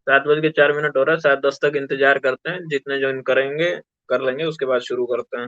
7:04 हो रहा है, 7:10 तक इंतजार करते हैं, जितने ज्वाइन करेंगे कर लेंगे, उसके बाद शुरू करते हैं।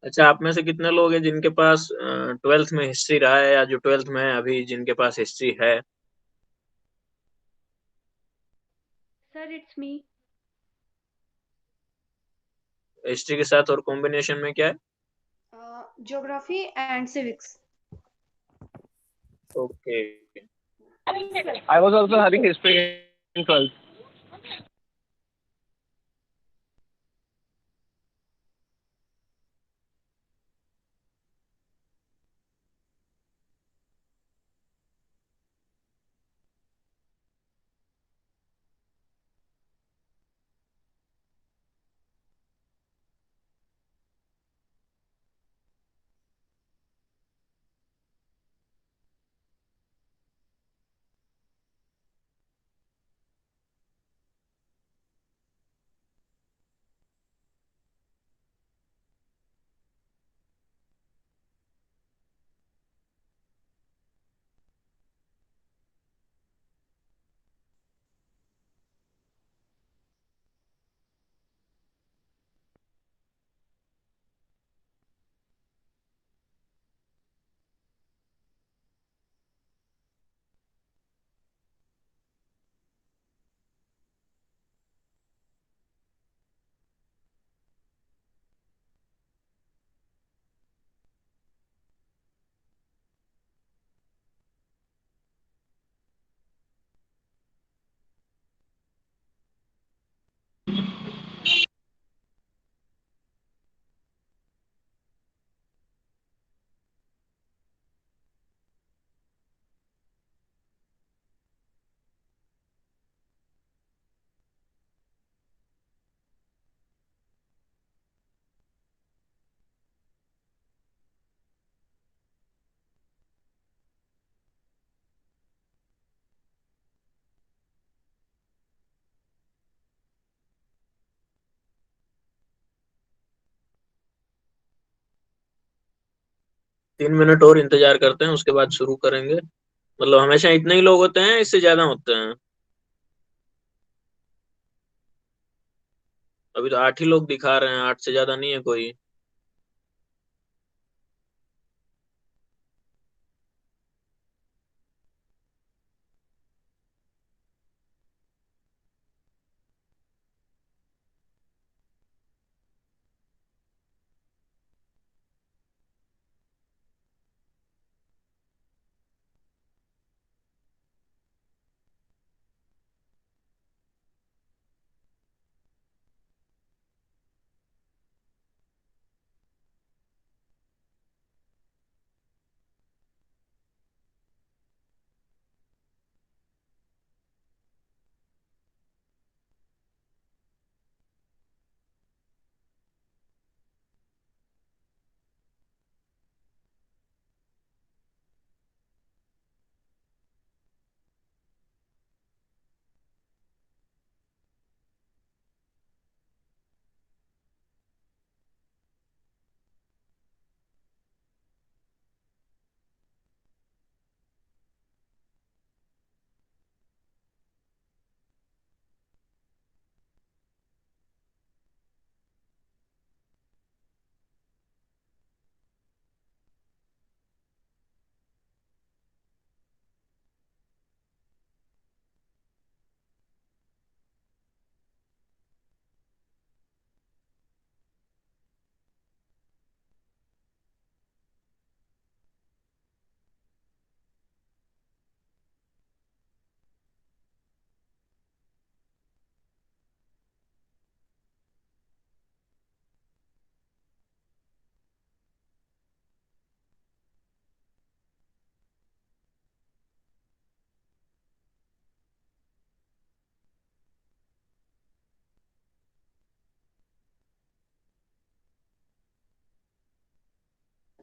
अच्छा, आप में से कितने लोग हैं जिनके पास 12th में हिस्ट्री रहा है, या जो 12th में है अभी जिनके पास हिस्ट्री है? Sir it's me. हिस्ट्री के साथ और कॉम्बिनेशन में क्या है? Geography and civics. Okay. I was also having history in 12th. 3 minute और इंतजार करते हैं, उसके बाद शुरू करेंगे। मतलब हमेशा इतने ही लोग होते हैं, इससे ज्यादा होते हैं? अभी तो 8 ही लोग दिखा रहे हैं, 8 से ज्यादा नहीं है कोई।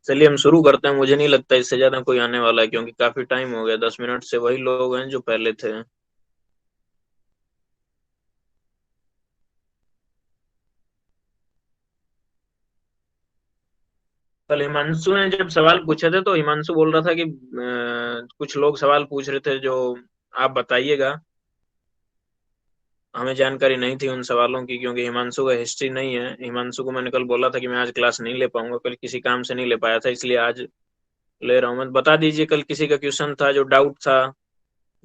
चलिए हम शुरू करते हैं। मुझे नहीं लगता इससे ज्यादा कोई आने वाला है, क्योंकि काफी टाइम हो गया, 10 मिनट से वही लोग हैं जो पहले थे। कल हिमांशु ने जब सवाल पूछे थे तो हिमांशु बोल रहा था कि कुछ लोग सवाल पूछ रहे थे जो आप बताइएगा। हमें जानकारी नहीं थी उन सवालों की, क्योंकि हिमांशु का हिस्ट्री नहीं है। हिमांशु को मैंने कल बोला था कि मैं आज क्लास नहीं ले पाऊंगा, कल किसी काम से नहीं ले पाया था, इसलिए आज ले रहा हूँ मैं। बता दीजिए कल किसी का क्वेश्चन था जो डाउट था,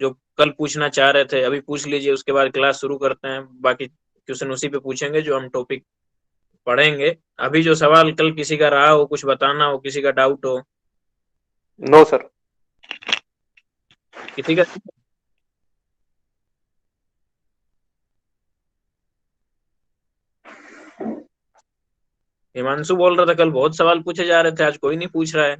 जो कल पूछना चाह रहे थे, अभी पूछ लीजिए, उसके बाद क्लास शुरू करते हैं। बाकी क्वेश्चन उसी पे पूछेंगे जो हम टॉपिक पढ़ेंगे। अभी जो सवाल कल किसी का रहा हो, कुछ बताना हो, किसी का डाउट हो। No, sir. किसी का हिमांशु बोल रहा था कल बहुत सवाल पूछे जा रहे थे, आज कोई नहीं पूछ रहा है।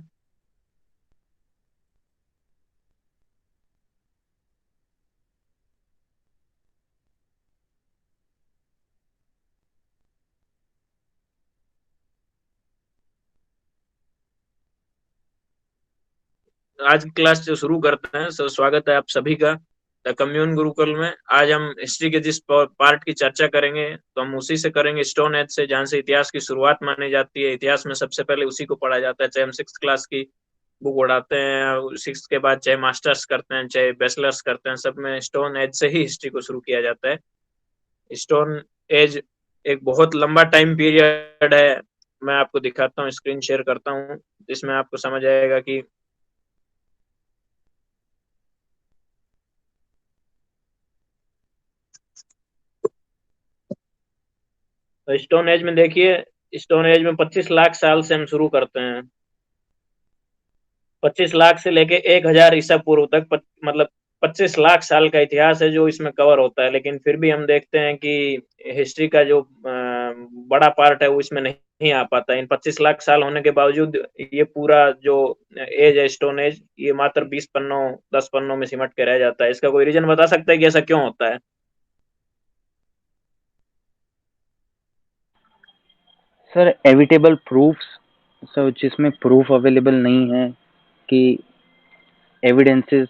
आज की क्लास जो शुरू करते हैं, सर स्वागत है आप सभी का द कम्युन गुरुकुल में। आज हम हिस्ट्री के जिस पार्ट की चर्चा करेंगे तो हम उसी से करेंगे, स्टोन एज से, जहाँ से इतिहास की शुरुआत मानी जाती है। इतिहास में सबसे पहले उसी को पढ़ा जाता है, चाहे हम 6th क्लास की बुक उड़ाते हैं, 6th के बाद चाहे मास्टर्स करते हैं, चाहे बैचलर्स करते हैं, सब में स्टोन एज से ही हिस्ट्री को शुरू किया जाता है। स्टोन एज एक बहुत लंबा टाइम पीरियड है। मैं आपको दिखाता हूँ, स्क्रीन शेयर करता हूँ, जिसमें आपको समझ आएगा कि तो स्टोन एज में देखिए, स्टोन एज में 25 लाख साल से हम शुरू करते हैं। 25 लाख से लेके 1000 ईसा पूर्व तक, मतलब 25 लाख साल का इतिहास है जो इसमें कवर होता है। लेकिन फिर भी हम देखते हैं कि हिस्ट्री का जो बड़ा पार्ट है वो इसमें नहीं आ पाता। इन 25 लाख साल होने के बावजूद ये पूरा जो एज है, स्टोन एज, ये मात्र 20 पन्नों, 10 पन्नों में सिमट के रह जाता है। इसका कोई रीजन बता सकता है कि ऐसा क्यों होता है? सर एविटेबल प्रूफ्स, सर जिसमें प्रूफ अवेलेबल नहीं है कि एविडेंसेस।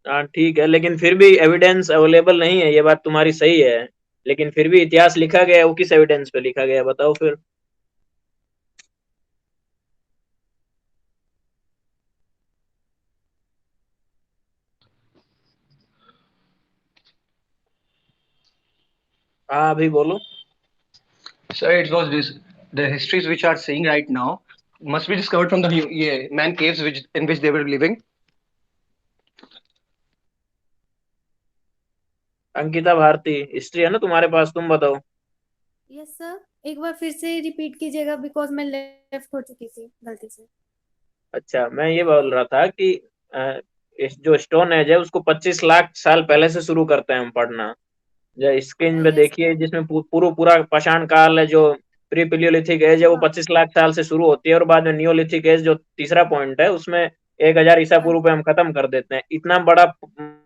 हाँ ठीक है, लेकिन फिर भी एविडेंस अवेलेबल नहीं है, ये बात तुम्हारी सही है। लेकिन फिर भी इतिहास लिखा गया है, वो किस एविडेंस पे लिखा गया है बताओ फिर। हाँ अभी बोलो। Sir, it was this. The histories which are saying right now must be discovered from the man caves which in which they were living. Ankita Bharti, history है ना तुम्हारे पास, तुम बताओ। यस सर, एक बार फिर से रिपीट कीजिएगा बिकॉज मैं लेफ्ट हो चुकी थी गलती से। अच्छा, मैं ये बोल रहा था कि इस जो स्टोन एज है उसको 25 लाख साल पहले से शुरू करते हैं हम पढ़ना। जो स्क्रीन पे यस देखिए, जिसमें पूरा पाषाण काल है, जो प्री पिलियोलिथिक एज है, वो हाँ 25 लाख साल से शुरू होती है, और बाद में नियोलिथिक एज जो तीसरा पॉइंट है उसमें 1000 ईसा पूर्व पे हम खत्म कर देते हैं। इतना बड़ा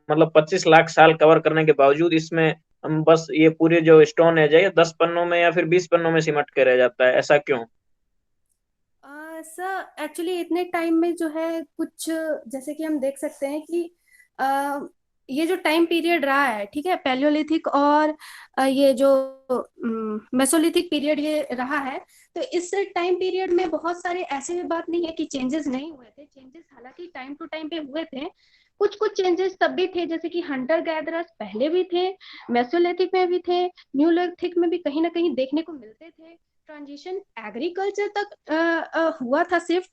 मतलब 25 लाख साल कवर करने के बावजूद इसमें हम बस ये पूरी जो स्टोन एज है ये 10 पन्नों में या फिर 20 पन्नों में सिमट के रह जाता है, ऐसा क्यों? सर एक्चुअली इतने टाइम में जो है कुछ, जैसे कि हम देख सकते हैं कि अ, ये जो टाइम पीरियड रहा है, ठीक है, पैलियोलिथिक और ये जो मेसोलिथिक पीरियड ये रहा है। तो इस टाइम पीरियड में बहुत सारे ऐसे भी बात नहीं है कि चेंजेस नहीं हुए थे। चेंजेस हालांकि टाइम टू टाइम पे हुए थे। कुछ कुछ चेंजेस तब भी थे, जैसे कि हंटर गैदरर्स पहले भी थे, मेसोलिथिक में भी थे, न्यूलिथिक में भी कहीं ना कहीं देखने को मिलते थे। ट्रांजिशन एग्रीकल्चर तक हुआ था सिर्फ,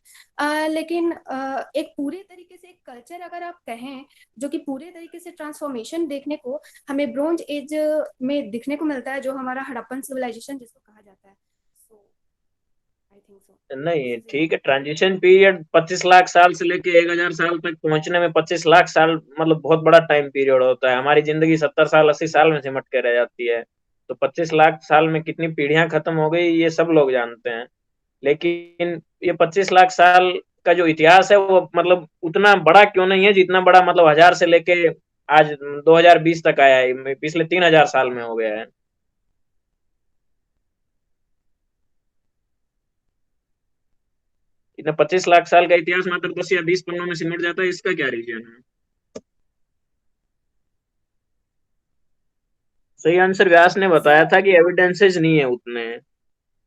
लेकिन एक पूरे तरीके से एक कल्चर अगर आप कहें, जो कि पूरे तरीके से ट्रांसफॉर्मेशन देखने को हमें ब्रोंज एज में दिखने को मिलता है, जो हमारा हड़प्पन सिविलाइजेशन जिसको कहा जाता है। सो आई थिंक सो नहीं दिस इज ठीक है, ट्रांजिशन पीरियड 25 लाख साल से लेके 1000 साल तक पहुंचने में 25 लाख साल मतलब बहुत बड़ा टाइम पीरियड होता है। हमारी जिंदगी 70 साल 80 साल में सिमट के रह जाती है। तो 25 लाख साल में कितनी पीढ़ियां खत्म हो गई ये सब लोग जानते हैं। लेकिन ये 25 लाख साल का जो इतिहास है वो मतलब उतना बड़ा क्यों नहीं है जितना बड़ा मतलब 1000 से लेके आज 2020 तक आया है, पिछले 3000 साल में हो गया है। इतना 25 लाख साल का इतिहास मात्र 10 या 20 पन्नों में सिमट जाता है, इसका क्या रीजन है? सही आंसर व्यास ने बताया सर था कि एविडेंसेस नहीं है उतने।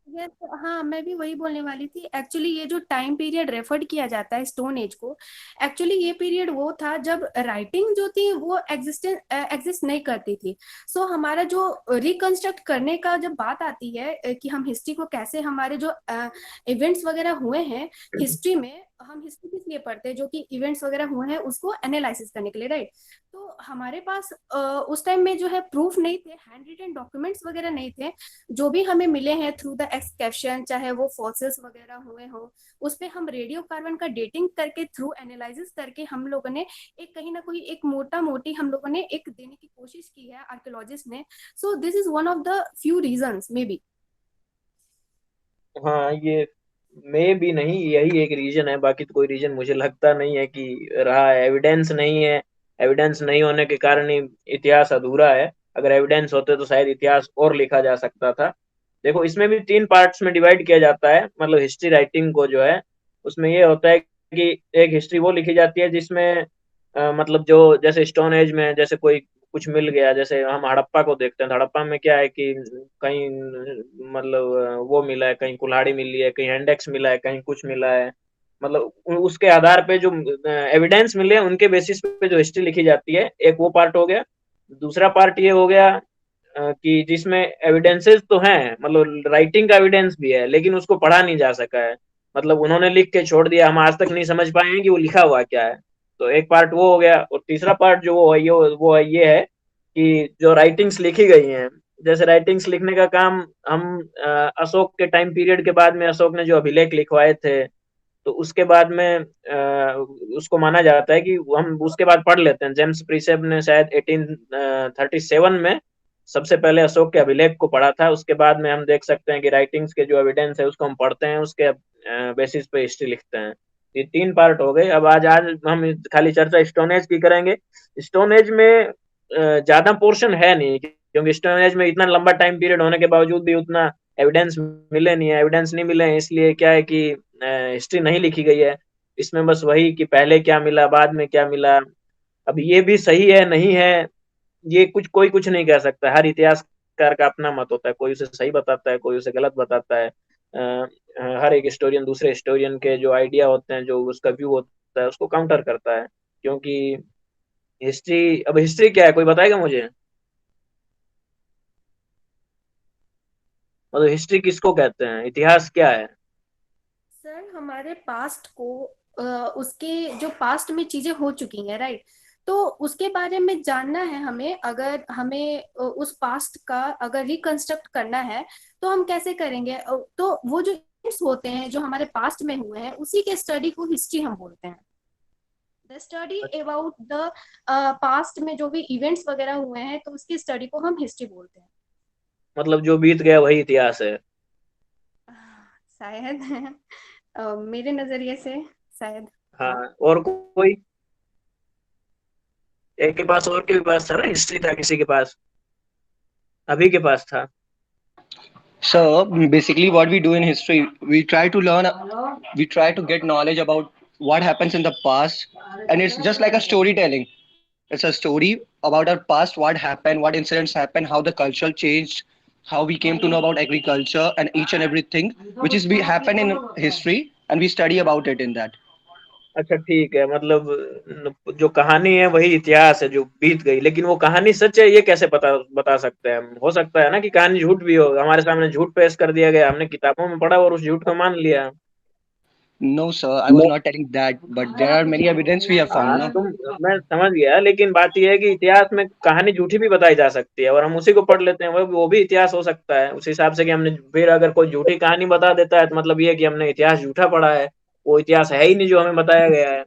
यस, हाँ मैं भी वही बोलने वाली थी। एक्चुअली ये जो टाइम पीरियड रेफर्ड किया जाता है स्टोन एज को, एक्चुअली ये पीरियड वो था जब राइटिंग जो थी वो एग्जिस्ट नहीं करती थी। सो हमारा जो रिकंस्ट्रक्ट करने का जब बात आती है कि हम हिस्ट्री को कैसे, हमारे जो इवेंट्स वगैरह हुए हैं हिस्ट्री में, हम हिस्ट्री किस लिए पढ़ते हैं, जो कि इवेंट्स वगैरह हुए हैं उसको एनालिसिस करने के लिए, राइट। तो हमारे पास उस टाइम में जो है प्रूफ नहीं थे, हैंड रिटन डॉक्यूमेंट्स वगैरह नहीं थे। जो भी हमें मिले हैं थ्रू द एक्सकैप्शन, चाहे वो फॉसिल्स वगैरह हुए हो, उस पे हम रेडियो कार्बन का डेटिंग करके, थ्रू एनालिसिस करके हम लोगों ने एक कहीं ना कोई एक मोटा मोटी हम लोगों ने एक देने की कोशिश की है आर्कियोलॉजिस्ट ने। So this is one of the few reasons may be. हाँ, ये मे भी नहीं, यही एक रीजन है, बाकी तो कोई रीजन मुझे लगता नहीं है कि रहा है। एविडेंस नहीं है, एविडेंस नहीं होने के कारण ही इतिहास अधूरा है। अगर एविडेंस होते तो शायद इतिहास और लिखा जा सकता था। देखो, इसमें भी 3 पार्ट्स में डिवाइड किया जाता है, मतलब हिस्ट्री राइटिंग को जो है, उसमें ये होता है कि एक हिस्ट्री वो लिखी जाती है जिसमें मतलब जो जैसे स्टोन एज में जैसे कोई कुछ मिल गया, जैसे हम हड़प्पा को देखते हैं, तो हड़प्पा में क्या है कि कहीं मतलब वो मिला है, कहीं कुल्हाड़ी मिली है, कहीं इंडेक्स मिला है, कहीं कुछ मिला है। मतलब उसके आधार पे जो एविडेंस मिले उनके बेसिस पे जो हिस्ट्री लिखी जाती है, एक वो पार्ट हो गया। दूसरा पार्ट ये हो गया कि जिसमें एविडेंसेस तो हैं, मतलब राइटिंग का एविडेंस भी है, लेकिन उसको पढ़ा नहीं जा सका है। मतलब उन्होंने लिख के छोड़ दिया, हम आज तक नहीं समझ पाए हैं कि वो लिखा हुआ क्या है। तो एक पार्ट वो हो गया, और तीसरा पार्ट जो वो है कि जो राइटिंग्स लिखी गई हैं, जैसे राइटिंग्स लिखने का काम हम अशोक के टाइम पीरियड के बाद में, अशोक ने जो अभिलेख लिखवाए थे, तो उसके बाद में उसको माना जाता है कि हम उसके बाद पढ़ लेते हैं। जेम्स प्रीसेप ने शायद 1837 में सबसे पहले अशोक के अभिलेख को पढ़ा था। उसके बाद में हम देख सकते हैं कि राइटिंग्स के जो एविडेंस है उसको हम पढ़ते हैं, उसके बेसिस पे हिस्ट्री लिखते हैं। ये 3 पार्ट हो गए। अब आज आज हम खाली चर्चा स्टोन एज की करेंगे। स्टोन एज में ज्यादा पोर्शन है नहीं, क्योंकि स्टोन एज में इतना लंबा टाइम पीरियड होने के बावजूद भी उतना एविडेंस मिले नहीं है। एविडेंस नहीं मिले हैं, इसलिए क्या है कि हिस्ट्री नहीं लिखी गई है। इसमें बस वही कि पहले क्या मिला, बाद में क्या मिला। अब ये भी सही है नहीं है, ये कोई कुछ नहीं कह सकता। हर इतिहासकार का अपना मत होता है, कोई उसे सही बताता है, कोई उसे गलत बताता है। हर एक हिस्टोरियन दूसरे हिस्टोरियन के जो आइडिया होते हैं, जो उसका व्यू होता है, उसको काउंटर करता है। क्योंकि हिस्ट्री क्या है, कोई बताएगा मुझे? मतलब हिस्ट्री किसको कहते हैं, इतिहास क्या है? सर हमारे पास्ट को, उसके जो पास्ट में चीजें हो चुकी हैं, राइट, तो उसके बारे में जानना है हमें। अगर हमें उस पास्ट का अगर रिकंस्ट्रक्ट करना है तो हम कैसे करेंगे? तो वो जो इवेंट्स होते हैं जो हमारे पास्ट में हुए हैं उसी के स्टडी को हिस्ट्री हम बोलते हैं। The study about the past में जो भी इवेंट्स वगैरह हुए हैं तो उसकी स्टडी को हम हिस्ट्री बोलते हैं। मतलब जो बीत गया वही इतिहास है। शायद मेरे नजरिए से शायद। हाँ, हाँ। और कोई? एक के पास और के पास था ना हिस्ट्री, था किसी के पास, अभी के पास था। So basically, what we do in history, we try to learn, we try to get knowledge about what happens in the past, and it's just like a storytelling. It's a story about our past, what happened, what incidents happened, how the culture changed, how we came to know about agriculture, and each and everything which is be happen in history, and we study about it in that. अच्छा, ठीक है। मतलब जो कहानी है वही इतिहास है जो बीत गई, लेकिन वो कहानी सच है ये कैसे बता सकते हैं हम? हो सकता है ना कि कहानी झूठ भी हो, हमारे सामने झूठ पेश कर दिया गया, हमने किताबों में पढ़ा और उस झूठ को मान लिया। No, sir, I was not telling that, but there are many evidence we have found. हाँ, No? मैं समझ गया, लेकिन बात यह है कि इतिहास में कहानी झूठी भी बताई जा सकती है और हम उसी को पढ़ लेते हैं, वो भी इतिहास हो सकता है उस हिसाब से कि हमने फिर अगर कोई झूठी कहानी बता देता है तो मतलब ये है कि हमने इतिहास झूठा पढ़ा है, वो इतिहास है ही नहीं जो हमें बताया गया है।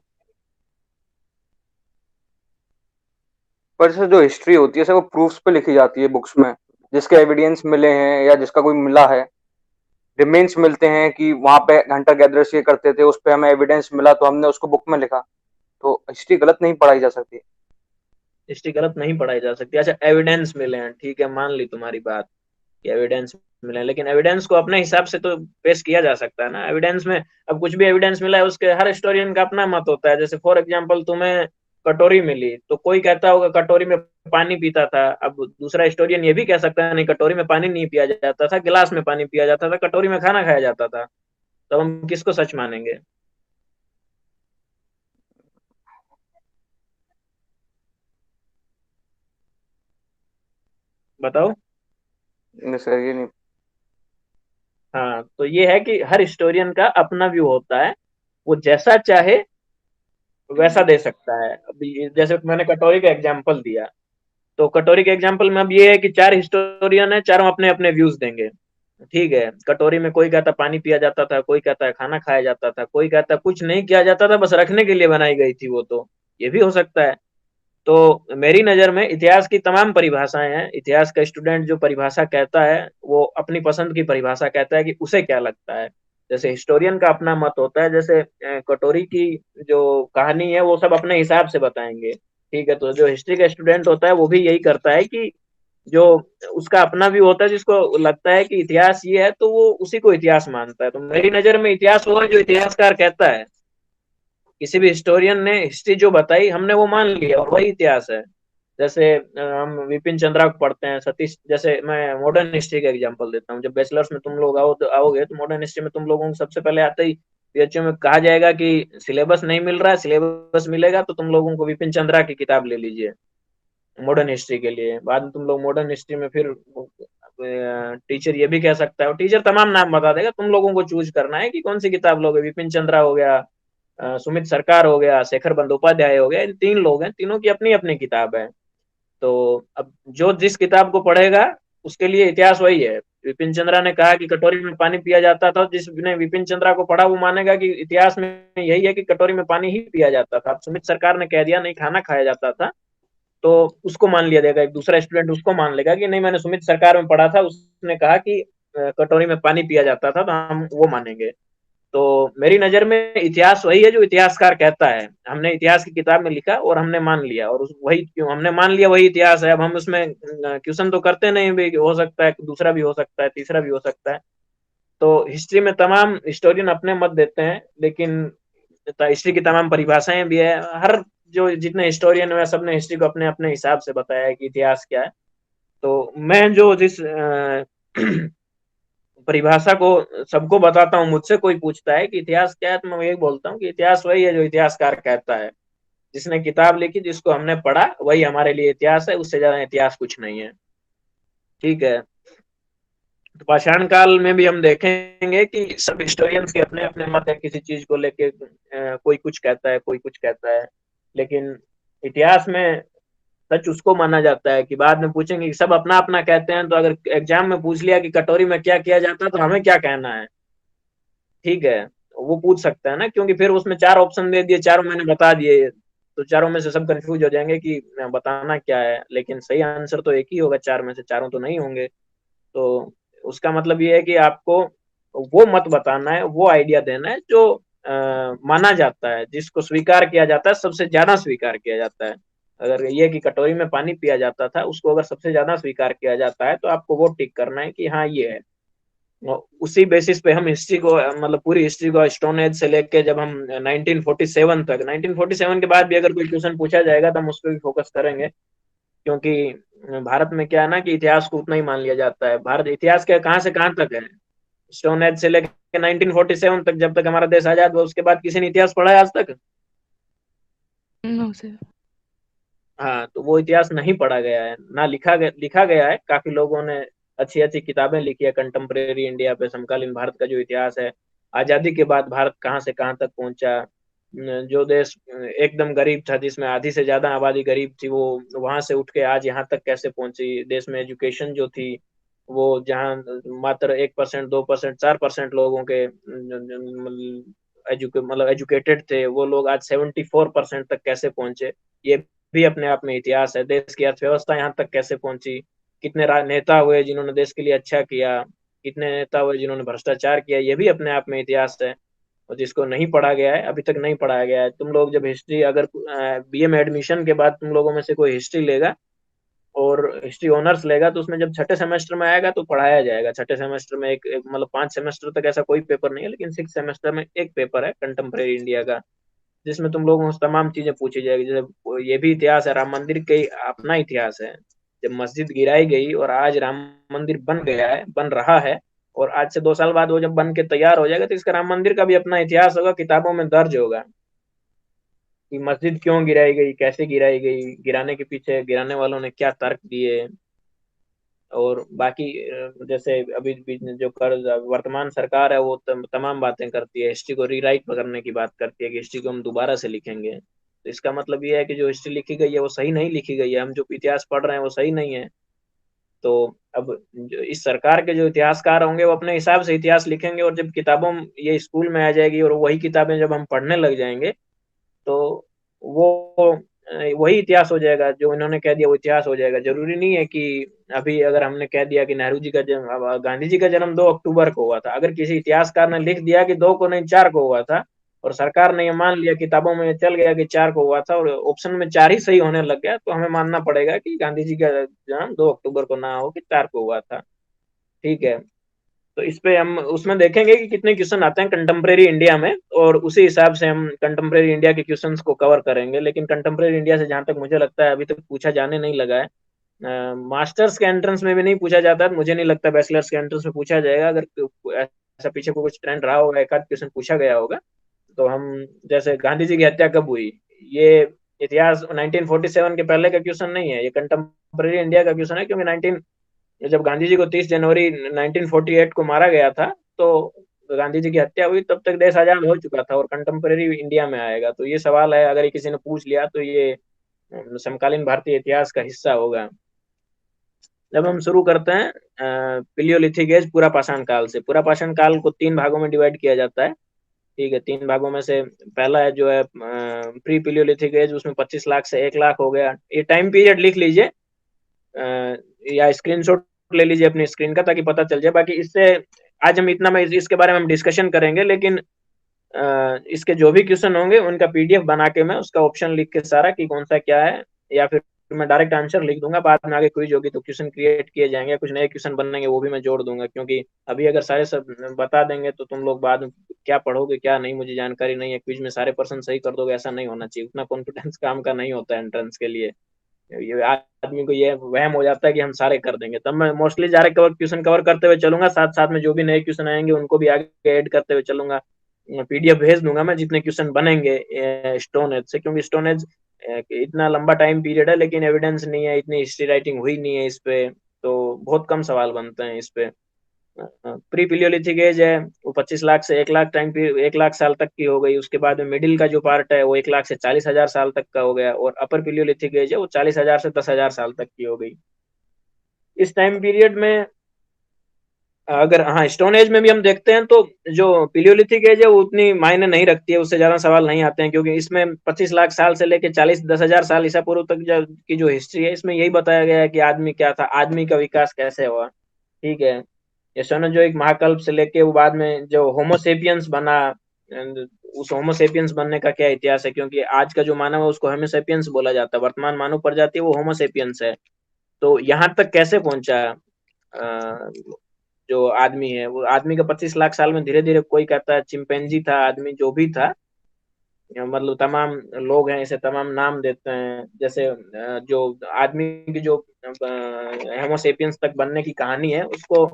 पर जैसे जो हिस्ट्री होती है सर वो प्रूफ्स पे लिखी जाती है बुक्स में, जिसके एविडेंस मिले हैं या जिसका कोई मिला है, रिमेन्स मिलते हैं कि वहां पे हंटर गैदरर्स ये करते थे, उस पे हमें एविडेंस मिला तो हमने उसको बुक में लिखा। तो हिस्ट्री गलत नहीं पढ़ाई जा सकती। हिस्ट्री गलत नहीं पढ़ाई जा सकती। अच्छा, एविडेंस मिले हैं, ठीक है, मान ली तुम्हारी बात कि एविडेंस मिले, लेकिन एविडेंस को अपने हिसाब से तो पेश किया जा सकता है ना। एविडेंस में अब कुछ भी एविडेंस मिला है, उसके हर हिस्टोरियन का अपना मत होता है। जैसे फॉर एग्जांपल तुम्हें कटोरी मिली, तो कोई कहता होगा कटोरी में पानी पीता था, अब दूसरा हिस्टोरियन ये भी कह सकता है नहीं, कटोरी में पानी नहीं पिया जाता था, गिलास में पानी पिया जाता था, कटोरी में खाना खाया जाता था। तो हम किसको सच मानेंगे? बताओ। नहीं सर, ये नहीं। हाँ, तो ये है कि हर हिस्टोरियन का अपना व्यू होता है, वो जैसा चाहे वैसा दे सकता है। अभी जैसे मैंने कटोरी का एग्जांपल दिया, तो कटोरी के एग्जांपल में अब ये है कि चार हिस्टोरियन है, चारों अपने अपने व्यूज देंगे। ठीक है, कटोरी में कोई कहता पानी पिया जाता था, कोई कहता है खाना खाया जाता था, कोई कहता कुछ नहीं किया जाता था, बस रखने के लिए बनाई गई थी वो, तो ये भी हो सकता है। तो मेरी नजर में इतिहास की तमाम परिभाषाएं हैं। इतिहास का स्टूडेंट जो परिभाषा कहता है, वो अपनी पसंद की परिभाषा कहता है कि उसे क्या लगता है। जैसे हिस्टोरियन का अपना मत होता है, जैसे कटोरी की जो कहानी है वो सब अपने हिसाब से बताएंगे। ठीक है, तो जो हिस्ट्री का स्टूडेंट होता है वो भी यही करता है कि जो उसका अपना भी होता है, जिसको लगता है कि इतिहास ये है तो वो उसी को इतिहास मानता है। तो मेरी नजर में इतिहास वो है जो इतिहासकार कहता है। किसी भी हिस्टोरियन ने हिस्ट्री जो बताई हमने वो मान लिया और वही इतिहास है। जैसे हम विपिन चंद्रा को पढ़ते हैं, सतीश, जैसे मैं मॉडर्न हिस्ट्री का एग्जांपल देता हूँ। जब बैचलर्स में तुम लोग आओगे तो मॉडर्न हिस्ट्री में तुम लोगों को सबसे पहले आते ही पीएचयू में कहा जाएगा कि सिलेबस नहीं मिल रहा है, सिलेबस मिलेगा तो तुम लोगों को विपिन चंद्रा की किताब ले लीजिए मॉडर्न हिस्ट्री के लिए। बाद में तुम लोग मॉडर्न हिस्ट्री में फिर टीचर ये भी कह सकता है, और टीचर तमाम नाम बता देगा, तुम लोगों को चूज करना है कि कौन सी किताब लोगे। विपिन चंद्रा हो गया, सुमित सरकार हो गया, शेखर बंदोपाध्याय हो गया, इन तीन लोग हैं, तीनों की अपनी अपनी किताब है। तो अब जो जिस किताब को पढ़ेगा उसके लिए इतिहास वही है। विपिन चंद्रा ने कहा कि कटोरी में पानी पिया जाता था, जिसने विपिन चंद्रा को पढ़ा वो मानेगा कि इतिहास में यही है कि कटोरी में पानी ही पिया जाता था। अब सुमित सरकार ने कह दिया नहीं खाना खाया जाता था, तो उसको मान लिया जाएगा। एक दूसरा स्टूडेंट उसको मान लेगा कि नहीं मैंने सुमित सरकार में पढ़ा था, उसने कहा कि कटोरी में पानी पिया जाता था, तो हम वो मानेंगे। तो मेरी नजर में इतिहास वही है जो इतिहासकार कहता है। हमने इतिहास की किताब में लिखा और हमने मान लिया, और वही क्यों हमने मान लिया वही इतिहास है। अब हम उसमें क्वेश्चन तो करते नहीं भी, हो सकता है दूसरा भी हो सकता है, तीसरा भी हो सकता है। तो हिस्ट्री में तमाम हिस्टोरियन अपने मत देते हैं, लेकिन हिस्ट्री की तमाम परिभाषाएं भी है। हर जो जितने हिस्टोरियन है सबने हिस्ट्री को अपने अपने हिसाब से बताया है कि इतिहास क्या है। तो मैं जो जिस परिभाषा को सबको बताता हूँ, मुझसे कोई पूछता है कि इतिहास क्या है, तो मैं यही बोलता हूँ कि इतिहास वही है जो इतिहासकार कहता है। जिसने किताब लिखी, जिसको हमने पढ़ा, वही हमारे लिए इतिहास है, उससे ज्यादा इतिहास कुछ नहीं है। ठीक है, तो पाषाण काल में भी हम देखेंगे कि सब हिस्टोरियंस के अपने अपने मत है किसी चीज को लेके। कोई कुछ कहता है, कोई कुछ कहता है, लेकिन इतिहास में सच उसको माना जाता है कि बाद में पूछेंगे कि सब अपना अपना कहते हैं। तो अगर एग्जाम में पूछ लिया कि कटोरी में क्या किया जाता है तो हमें क्या कहना है? ठीक है, वो पूछ सकता है ना, क्योंकि फिर उसमें चार ऑप्शन दे दिए, चारों मैंने बता दिए, तो चारों में से सब कंफ्यूज हो जाएंगे कि बताना क्या है। लेकिन सही आंसर तो एक ही होगा, चार में से चारों तो नहीं होंगे। तो उसका मतलब ये है कि आपको वो मत बताना है, वो आइडिया देना है जो माना जाता है, जिसको स्वीकार किया जाता है, सबसे ज्यादा स्वीकार किया जाता है। अगर ये कि कटोरी में पानी पिया जाता था, उसको अगर सबसे ज्यादा स्वीकार किया जाता है तो आपको वो टिक करना है कि हाँ ये है। उसी बेसिस पे हम हिस्ट्री को, मतलब पूरी हिस्ट्री को स्टोन एज से लेके जब हम 1947 तक, 1947 के बाद भी अगर कोई क्वेश्चन पूछा जाएगा तो हम उस पर भी फोकस करेंगे। क्योंकि भारत में क्या है ना कि इतिहास को उतना ही मान लिया जाता है। भारत इतिहास के कहाँ से कहाँ तक है, स्टोन एज से लेके 1947 तक, जब तक हमारा देश आजाद हुआ उसके बाद किसी ने इतिहास पढ़ा है आज तक? No sir. हाँ, तो वो इतिहास नहीं पढ़ा गया है, ना लिखा गया है। काफी लोगों ने अच्छी अच्छी किताबें लिखी है कंटेम्प्रेरी इंडिया पे, समकालीन भारत का जो इतिहास है, आजादी के बाद भारत कहाँ से कहाँ तक पहुंचा। जो देश एकदम गरीब था, जिसमें आधी से ज्यादा आबादी गरीब थी, वो वहां से उठ के आज यहाँ तक कैसे पहुंची। देश में एजुकेशन जो थी, वो जहाँ मात्र 1%, 2%, 4% लोगों के मतलब एजुकेटेड थे, वो लोग आज 74% तक कैसे पहुंचे, ये भी अपने आप में इतिहास है। देश की अर्थव्यवस्था यहाँ तक कैसे पहुंची, कितने नेता हुए जिन्होंने देश के लिए अच्छा किया, कितने नेता हुए जिन्होंने भ्रष्टाचार किया, ये भी अपने आप में इतिहास है। और जिसको नहीं पढ़ा गया है, अभी तक नहीं पढ़ाया गया है। तुम लोग जब हिस्ट्री, अगर बीए में एडमिशन के बाद तुम लोगों में से कोई हिस्ट्री लेगा और हिस्ट्री ऑनर्स लेगा तो उसमें जब छठे सेमेस्टर में आएगा तो पढ़ाया जाएगा। छठे सेमेस्टर में एक मतलब 5 सेमेस्टर तक ऐसा कोई पेपर नहीं है, लेकिन 6 सेमेस्टर में एक पेपर है कंटेम्प्रेरी इंडिया का, जिसमें तुम लोगों से तमाम चीजें पूछी जाएगी। जैसे ये भी इतिहास है, राम मंदिर के अपना इतिहास है। जब मस्जिद गिराई गई और आज राम मंदिर बन गया है, बन रहा है, और आज से 2 साल बाद वो जब बन के तैयार हो जाएगा तो इसका राम मंदिर का भी अपना इतिहास होगा, किताबों में दर्ज होगा कि मस्जिद क्यों गिराई गई, कैसे गिराई गई, गिराने के पीछे गिराने वालों ने क्या तर्क दिए। और बाकी जैसे अभी जो कर वर्तमान सरकार है वो तमाम बातें करती है, हिस्ट्री को रीराइट करने की बात करती है कि हिस्ट्री को हम दोबारा से लिखेंगे। तो इसका मतलब ये है कि जो हिस्ट्री लिखी गई है वो सही नहीं लिखी गई है, हम जो इतिहास पढ़ रहे हैं वो सही नहीं है। तो अब जो इस सरकार के जो इतिहासकार होंगे वो अपने हिसाब से इतिहास लिखेंगे, और जब किताबों ये स्कूल में आ जाएगी और वही किताबें जब हम पढ़ने लग जाएंगे तो वो वही इतिहास हो जाएगा, जो इन्होंने कह दिया वो इतिहास हो जाएगा। जरूरी नहीं है कि अभी अगर हमने कह दिया कि नेहरू जी का जन्म, गांधी जी का जन्म 2 अक्टूबर को हुआ था, अगर किसी इतिहासकार ने लिख दिया कि 2 को नहीं 4 को हुआ था, और सरकार ने ये मान लिया, किताबों में चल गया कि 4 को हुआ था, और ऑप्शन में 4 ही सही होने लग गया, तो हमें मानना पड़ेगा कि गांधी जी का जन्म 2 अक्टूबर को ना हो कि 4 को हुआ था। ठीक है, तो इस पे हम उसमें देखेंगे कि कितने क्वेश्चन आते हैं कंटेम्प्रेरी इंडिया में, और उसी हिसाब से हम कंटेम्प्रेरी इंडिया के क्वेश्चंस को कवर करेंगे। लेकिन कंटेम्प्रेरी इंडिया से जहां तक मुझे लगता है अभी तक पूछा जाने नहीं लगा है। मास्टर्स के एंट्रेंस में भी नहीं पूछा जाता, मुझे नहीं लगता बैचलर्स के एंट्रेंस में पूछा जाएगा। अगर ऐसा पीछे को कुछ ट्रेंड रहा होगा, एक आध क्वेश्चन पूछा गया होगा, तो हम जैसे गांधी जी की हत्या कब हुई, ये इतिहास 1947 के पहले का क्वेश्चन नहीं है, ये कंटेम्प्रेरी इंडिया का क्वेश्चन है, क्योंकि 19 जब गांधी जी को 30 जनवरी 1948 को मारा गया था, तो गांधी जी की हत्या हुई, तब तक देश आजाद हो चुका था, और कंटेम्प्रेरी इंडिया में आएगा। तो ये सवाल है, अगर ये किसी ने पूछ लिया तो ये समकालीन भारतीय इतिहास का हिस्सा होगा। जब हम शुरू करते हैं पिलियोलिथिक एज, पूरा पाषाण काल से। पूरा पाषाण काल को 3 भागों में डिवाइड किया जाता है। ठीक है, 3 भागों में से पहला है जो है प्री पिलियोलिथिक एज, उसमें 25 लाख से 1 लाख हो गया। ये टाइम पीरियड लिख लीजिए या स्क्रीनशॉट ले लीजिए अपनी स्क्रीन का, ताकि पता चल जाए। बाकी इससे आज हम इतना, मैं इसके बारे में हम डिस्कशन करेंगे, लेकिन इसके जो भी क्वेश्चन होंगे उनका पीडीएफ बना के मैं उसका ऑप्शन लिख के सारा कि कौन सा क्या है, या फिर मैं डायरेक्ट आंसर लिख दूंगा। बाद में आगे क्विज होगी तो क्वेश्चन क्रिएट किए जाएंगे, कुछ नए क्वेश्चन बनेंगे वो भी मैं जोड़ दूंगा, क्योंकि अभी अगर सारे सब बता देंगे तो तुम लोग बाद में क्या पढ़ोगे क्या नहीं, मुझे जानकारी नहीं है। क्विज में सारे पर्सन सही कर दोगे, ऐसा नहीं होना चाहिए, उतना कॉन्फिडेंस काम का नहीं होता है एंट्रेंस के लिए। ये आदमी को ये वहम हो जाता है कि हम सारे कर देंगे, तब मैं मोस्टली सारे क्वेश्चन कवर करते हुए चलूंगा, साथ साथ में जो भी नए क्वेश्चन आएंगे उनको भी आगे ऐड करते हुए चलूंगा। पीडीएफ भेज दूंगा मैं जितने क्वेश्चन बनेंगे स्टोन एज से, क्योंकि स्टोन एज इतना लंबा टाइम पीरियड है, लेकिन एविडेंस नहीं है, इतनी हिस्ट्री राइटिंग हुई नहीं है इस पे, तो बहुत कम सवाल बनते हैं इस पे। प्री पिलियोलिथिक एज है वो 25 लाख से 1 लाख 1 लाख साल तक की हो गई। उसके बाद में मिडिल का जो पार्ट है वो 1 लाख से 40,000 साल तक का हो गया, और अपर पिलियोलिथिक एज है वो 40,000 से 10,000 साल तक की हो गई। इस टाइम पीरियड में अगर हाँ स्टोन एज में भी हम देखते हैं तो जो पिलियोलिथिक एज है वो उतनी मायने नहीं रखती है, उससे ज्यादा सवाल नहीं आते हैं, क्योंकि इसमें 25 लाख साल से लेके 10,000 साल ईसा पूर्व तक की जो हिस्ट्री है, इसमें यही बताया गया है कि आदमी क्या था, आदमी का विकास कैसे हुआ। ठीक है, ये सोनोजोइक महाकल्प से लेके वो बाद में जो होमोसेपियंस बना, उस होमोसेपियंस बनने का क्या इतिहास है, क्योंकि आज का जो मानव है उसको होमोसेपियंस बोला जाता है, वर्तमान मानव प्रजाति वो होमोसेपियंस है। तो यहाँ तक कैसे पहुंचा जो आदमी है, वो आदमी का 25 लाख साल में धीरे धीरे, कोई कहता है चिंपैंजी था, आदमी जो भी था, मतलब तमाम लोग हैं इसे तमाम नाम देते हैं। जैसे जो आदमी की जो होमोसेपियंस तक बनने की कहानी है उसको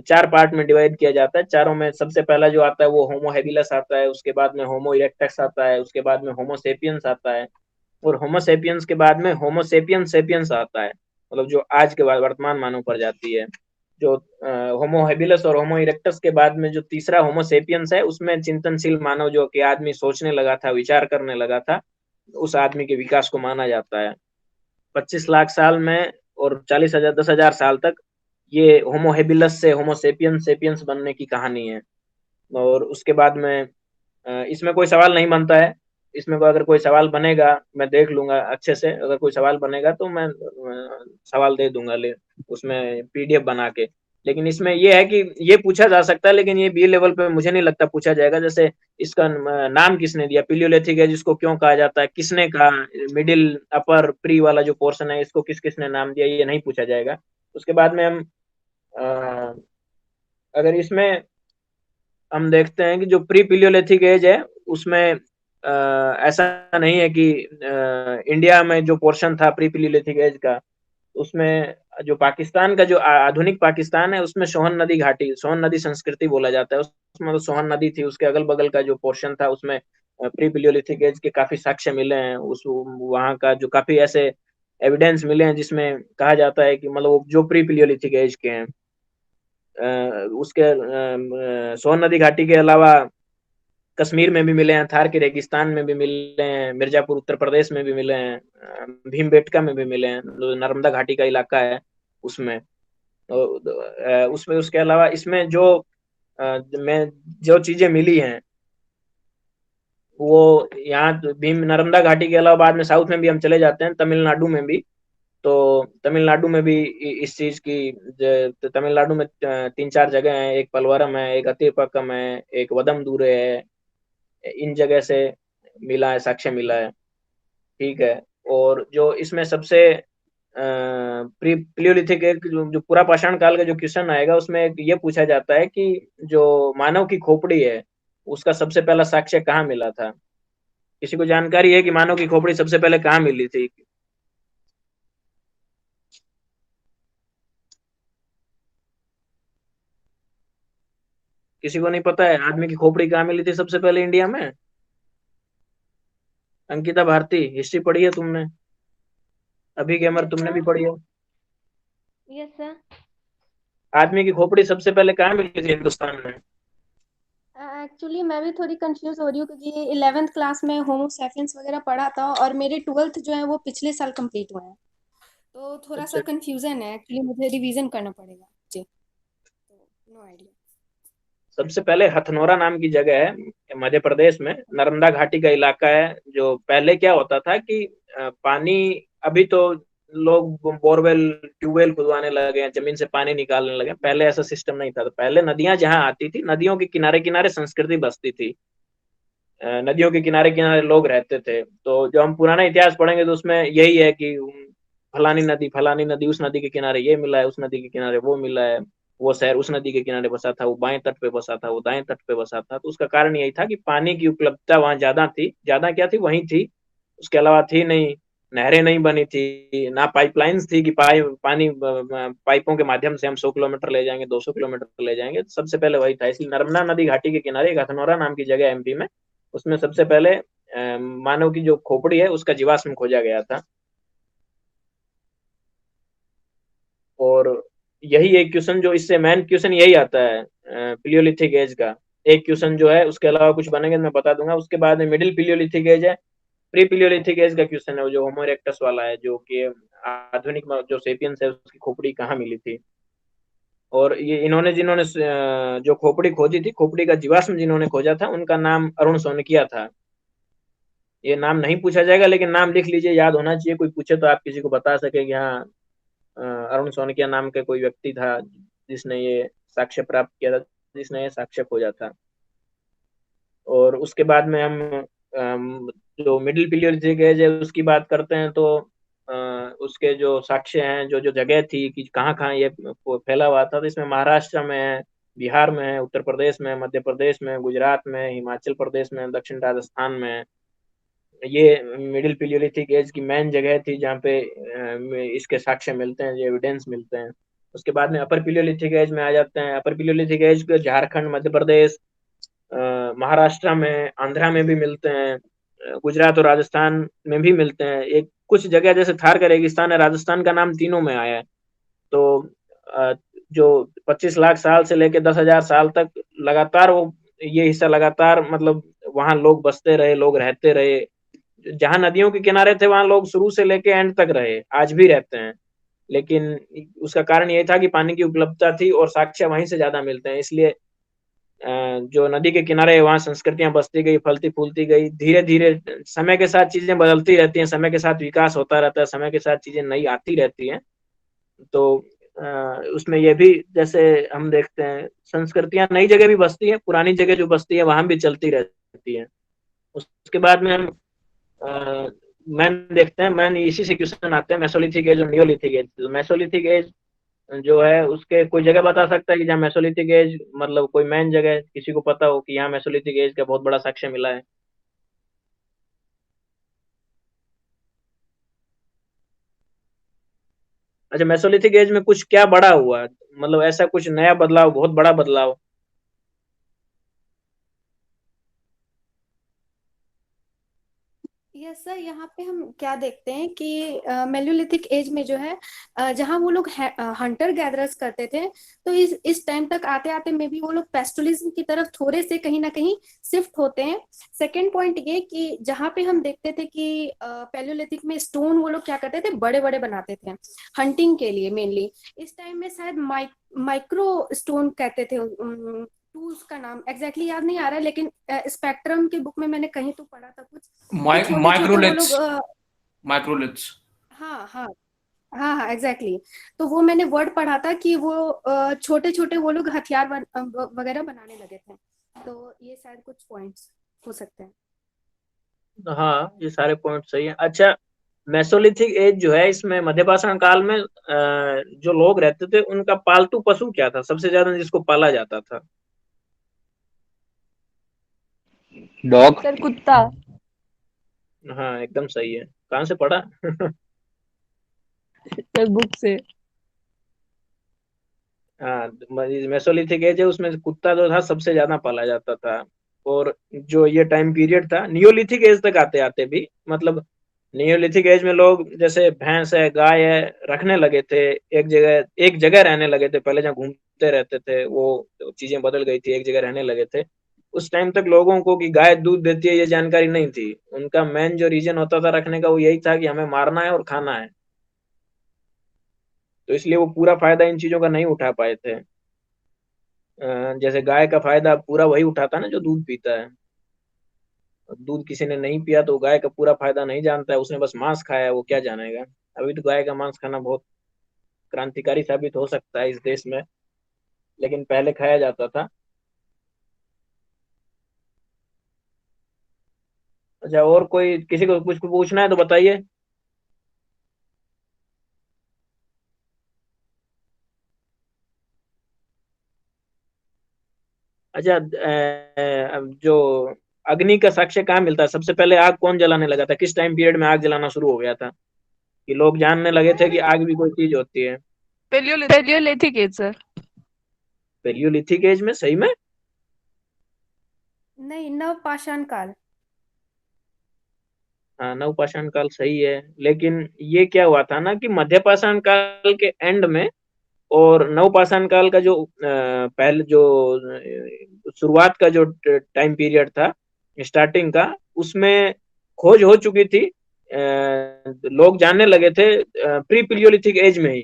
4 पार्ट में डिवाइड किया जाता है। चारों में सबसे पहला जो आता है वो होमो हेबिलस आता है, उसके बाद में होमो इरेक्टस आता है, उसके बाद में होमो सेपियंस आता है, और होमो सेपियंस के बाद में होमो सेपियंस सेपियंस आता है, मतलब जो आज के बाद वर्तमान मानव प्रजाति है। जो होमो हेबिलस और होमो इरेक्टस के बाद में जो तीसरा होमो सेपियंस है, उसमें चिंतनशील मानव, जो कि आदमी सोचने लगा था, विचार करने लगा था, उस आदमी के विकास को माना जाता है। 25 लाख साल में और 40,000 10,000 साल तक ये होमो हेबिलस से होमो सेपियंस सेपियंस बनने की कहानी है। और उसके बाद में इसमें कोई सवाल नहीं बनता है, इसमें अगर कोई सवाल बनेगा मैं देख लूंगा अच्छे से, अगर कोई सवाल बनेगा तो मैं सवाल दे दूंगा उसमें पीडीएफ बना के। लेकिन इसमें ये है कि ये पूछा जा सकता है, लेकिन ये बी लेवल पे मुझे नहीं लगता पूछा जाएगा। जैसे इसका नाम किसने दिया, पिलियोलिथिक एज इसको क्यों कहा जाता है, किसने कहा, मिडिल अपर प्री वाला जो पोर्शन है इसको किस किसने नाम दिया, ये नहीं पूछा जाएगा। उसके बाद में हम अगर इसमें हम देखते हैं कि जो प्री पिलियोलिथिक एज है उसमें ऐसा नहीं है कि इंडिया में जो पोर्शन था प्री पिलियोलिथिक एज का, उसमें जो पाकिस्तान का जो आधुनिक पाकिस्तान है उसमें सोहन नदी घाटी, सोहन नदी संस्कृति बोला जाता है, उसमें तो सोहन नदी थी, उसके अगल बगल का जो पोर्शन था उसमें प्री पिलियोलिथिक एज के काफी साक्ष्य मिले हैं। उस वहाँ का जो काफी ऐसे एविडेंस मिले हैं जिसमें कहा जाता है कि मतलब जो प्री पिलियोलिथिक एज के हैं। उसके सोन नदी घाटी के अलावा कश्मीर में भी मिले हैं, थार के रेगिस्तान में भी मिले हैं, मिर्जापुर उत्तर प्रदेश में भी मिले हैं, भीमबेटका में भी मिले हैं, नर्मदा घाटी का इलाका है उसमें। उसमें उसके अलावा इसमें जो में जो चीजें मिली हैं वो यहाँ भीम नर्मदा घाटी के अलावा बाद में साउथ में भी हम चले जाते हैं, तमिलनाडु में भी। तो तमिलनाडु में भी इस चीज की तो तमिलनाडु में 3-4 जगह हैं, एक पलवरम है, एक अतिपक्कम है, एक वदमदूरे है, इन जगह से मिला है, साक्ष्य मिला है। ठीक है। और जो इसमें सबसे प्रियोलिथिक एक जो पूरा पाषाण काल का जो क्वेश्चन आएगा उसमें एक ये पूछा जाता है कि जो मानव की खोपड़ी है उसका सबसे पहला साक्ष्य कहाँ मिला था। किसी को जानकारी है कि मानव की खोपड़ी सबसे पहले कहाँ मिली थी? किसी को नहीं पता है आदमी की खोपड़ी कहाँ मिली थी सबसे पहले इंडिया में? अंकिता भारती, हिस्ट्री पढ़ी है तुमने? अभी गेमर तुमने भी पढ़ी है? Yes sir. आदमी की खोपड़ी सबसे पहले कहाँ मिली थी हिंदुस्तान में? एक्चुअली मैं भी थोड़ी कंफ्यूज हो रही हूँ क्योंकि 11th क्लास में होमो सैपियंस वगैरह पढ़ा था और मेरे 12th जो है वो पिछले साल कंप्लीट हुए हैं, तो थोड़ा सा अच्छा। कंफ्यूजन है एक्चुअली, मुझे रिवीजन करना पड़ेगा जी, तो नो आइडिया। सबसे पहले हथनोरा नाम की जगह है मध्य प्रदेश में, नर्मदा घाटी का इलाका है। जो पहले क्या होता था कि पानी, अभी तो लोग बोरवेल ट्यूबवेल खुदवाने लगे हैं, जमीन से पानी निकालने लगे, पहले ऐसा सिस्टम नहीं था। तो पहले नदियां जहां आती थी, नदियों के किनारे किनारे संस्कृति बसती थी, नदियों के किनारे किनारे लोग रहते थे। तो जो हम पुराना इतिहास पढ़ेंगे तो उसमें यही है कि फलानी नदी उस नदी के किनारे ये मिला है, उस नदी के किनारे वो मिला है, वो शहर उस नदी के किनारे बसा था, वो बाएं तट पे बसा था, वो दाएं तट पे बसा था। तो उसका कारण यही था कि पानी की उपलब्धता वहां ज्यादा थी, ज्यादा क्या थी, वहीं थी, उसके अलावा थी नहीं। नहरें नहीं बनी थी, ना पाइपलाइंस थी कि पानी पाइपों के माध्यम से हम 100 किलोमीटर ले जाएंगे, 200 किलोमीटर ले जाएंगे। सबसे पहले वही था। इसलिए नर्मदा नदी घाटी के किनारे एक हथनोरा नाम की जगह एमपी में, उसमें सबसे पहले मानव की जो खोपड़ी है उसका जीवाश्म खोजा गया था। और यही एक क्वेश्चन जो इससे मेन क्वेश्चन यही आता है पिलियोलिथिक एज का। एक क्वेश्चन जो है, उसके अलावा कुछ बनेंगे तो मैं बता दूंगा। उसके बाद में मिडिल पिलियोलिथिक एज है, प्री पिलियोलिथिक एज का क्वेश्चन है वो जो होमो इरेक्टस वाला है, जो कि आधुनिक जो सेपियंस है उसकी खोपड़ी कहाँ मिली थी। और ये इन्होंने जिन्होंने जो खोपड़ी खोजी थी, खोपड़ी का जीवाश्म जिन्होंने खोजा था, उनका नाम अरुण सोनकिया था। ये नाम नहीं पूछा जाएगा लेकिन नाम लिख लीजिए, याद होना चाहिए, कोई पूछे तो आप किसी को बता सके कि हाँ अरुण सोनकिया नाम का कोई व्यक्ति था जिसने ये साक्ष्य प्राप्त किया था, जिसने ये साक्ष्य खोजा था। और उसके बाद में हम जो मिडिल पीलियोलिथिक एज है उसकी बात करते हैं तो उसके जो साक्ष्य हैं, जो जो जगह थी कि कहाँ कहाँ ये फैला हुआ था, तो इसमें महाराष्ट्र में है, बिहार में है, उत्तर प्रदेश में, मध्य प्रदेश में, गुजरात में, हिमाचल प्रदेश में, दक्षिण राजस्थान में। ये मिडिल पीलियोलिथिक एज की मेन जगह थी जहाँ पे इसके साक्ष्य मिलते हैं, जो एविडेंस मिलते हैं। उसके बाद में अपर पीलियोलिथिक एज में आ जाते हैं। अपर पीलियोलिथिक एज को झारखंड, मध्य प्रदेश, महाराष्ट्र में, आंध्रा में भी मिलते हैं, गुजरात और राजस्थान में भी मिलते हैं। एक कुछ जगह जैसे थार का रेगिस्तान है, राजस्थान का नाम तीनों में आया है। तो जो 25 लाख साल से लेकर 10,000 साल तक लगातार वो ये हिस्सा लगातार मतलब वहां लोग बसते रहे, लोग रहते रहे। जहां नदियों के किनारे थे वहां लोग शुरू से लेके एंड तक रहे, आज भी रहते हैं। लेकिन उसका कारण यही था कि पानी की उपलब्धता थी और साक्ष्य वहीं से ज्यादा मिलते हैं। इसलिए जो नदी के किनारे वहां संस्कृतियां बसती गई, फलती फूलती गई, धीरे धीरे समय के साथ चीजें बदलती रहती हैं, समय के साथ विकास होता रहता है, समय के साथ चीजें नई आती रहती हैं। तो उसमें ये भी जैसे हम देखते हैं संस्कृतियां नई जगह भी बसती है, पुरानी जगह जो बसती है वहां भी चलती रहती है। उसके बाद में हम मैन देखते हैं, मैन इसी से क्वेश्चन आते हैं, मेसोलिथिक एज और नियोलिथिक एज। तो मेसोलिथिक एज जो है उसके कोई जगह बता सकता है कि जहाँ मेसोलिथिक एज मतलब कोई मैन जगह किसी को पता हो कि यहाँ मेसोलिथिक एज का बहुत बड़ा साक्ष्य मिला है? अच्छा, मेसोलिथिक एज में कुछ क्या बड़ा हुआ, मतलब ऐसा कुछ नया बदलाव, बहुत बड़ा बदलाव? यस सर, यहाँ पे हम क्या देखते हैं कि मेलियोलिथिक एज में जो है जहाँ वो लोग हंटर गैदरर्स करते थे, तो इस टाइम तक आते आते में भी वो लोग पेस्टुलिज्म की तरफ थोड़े से कहीं ना कहीं शिफ्ट होते हैं। सेकेंड पॉइंट ये कि जहाँ पे हम देखते थे कि पैलियोलिथिक में स्टोन वो लोग क्या करते थे, बड़े बड़े बनाते थे हंटिंग के लिए मेनली। इस टाइम में शायद माइक्रो स्टोन कहते थे टूल्स का नाम एग्जैक्टली याद नहीं आ रहा है, लेकिन स्पेक्ट्रम के बुक में मैंने कहीं तो पढ़ा था कुछ कि छोटे छोटे वो माइक्रोलिथ्स। लोग माइक्रोलिथ्स। हाँ हाँ हाँ हाँ एग्जैक्टली। तो वो मैंने वर्ड पढ़ा था कि वो छोटे छोटे वो लोग हथियार वगैरह बनाने लगे थे। तो ये शायद कुछ पॉइंट्स हो सकते हैं। हाँ, ये सारे पॉइंट सही है। अच्छा, मेसोलिथिक एज जो है इसमें मध्यपाषाण काल में जो लोग रहते थे उनका पालतू पशु क्या था, सबसे ज्यादा जिसको पाला जाता था? डॉग। सर कुत्ता। हाँ, एकदम सही है। कहाँ से पढ़ा? सर बुक से। हाँ, मेसोलिथिक एज है उसमें कुत्ता जो था सबसे ज्यादा पाला जाता था। और जो ये टाइम पीरियड था नियोलिथिक एज तक आते आते भी, मतलब नियोलिथिक एज में लोग जैसे भैंस है, गाय है, रखने लगे थे, एक जगह रहने लगे थे। पहले जहाँ घूमते रहते थे वो चीजें बदल गई थी, एक जगह रहने लगे थे। उस टाइम तक लोगों को कि गाय दूध देती है ये जानकारी नहीं थी। उनका मेन जो रीजन होता था रखने का वो यही था कि हमें मारना है और खाना है। तो इसलिए वो पूरा फायदा इन चीजों का नहीं उठा पाए थे। जैसे गाय का फायदा पूरा वही उठाता है ना जो दूध पीता है। दूध किसी ने नहीं पिया तो गाय का पूरा फायदा नहीं जानता है, उसने बस मांस खाया है, वो क्या जानेगा। अभी तो गाय का मांस खाना बहुत क्रांतिकारी साबित हो सकता है इस देश में, लेकिन पहले खाया जाता था। अच्छा, और कोई किसी को कुछ पूछना है तो बताइए। अच्छा, जो अग्नि का साक्ष्य कहाँ मिलता है, सबसे पहले आग कौन जलाने लगा था, किस टाइम पीरियड में आग जलाना शुरू हो गया था कि लोग जानने लगे थे कि आग भी कोई चीज होती है? Palaeolithic age sir. Palaeolithic age में? सही में? नहीं, नव पाषाण काल। हाँ, नवपाषाण काल सही है, लेकिन ये क्या हुआ था ना कि मध्यपाषाण काल के एंड में और नवपाषाण काल का जो पहले जो शुरुआत का जो टाइम पीरियड था, स्टार्टिंग का, उसमें खोज हो चुकी थी। लोग जानने लगे थे प्री पिलियोलिथिक एज में ही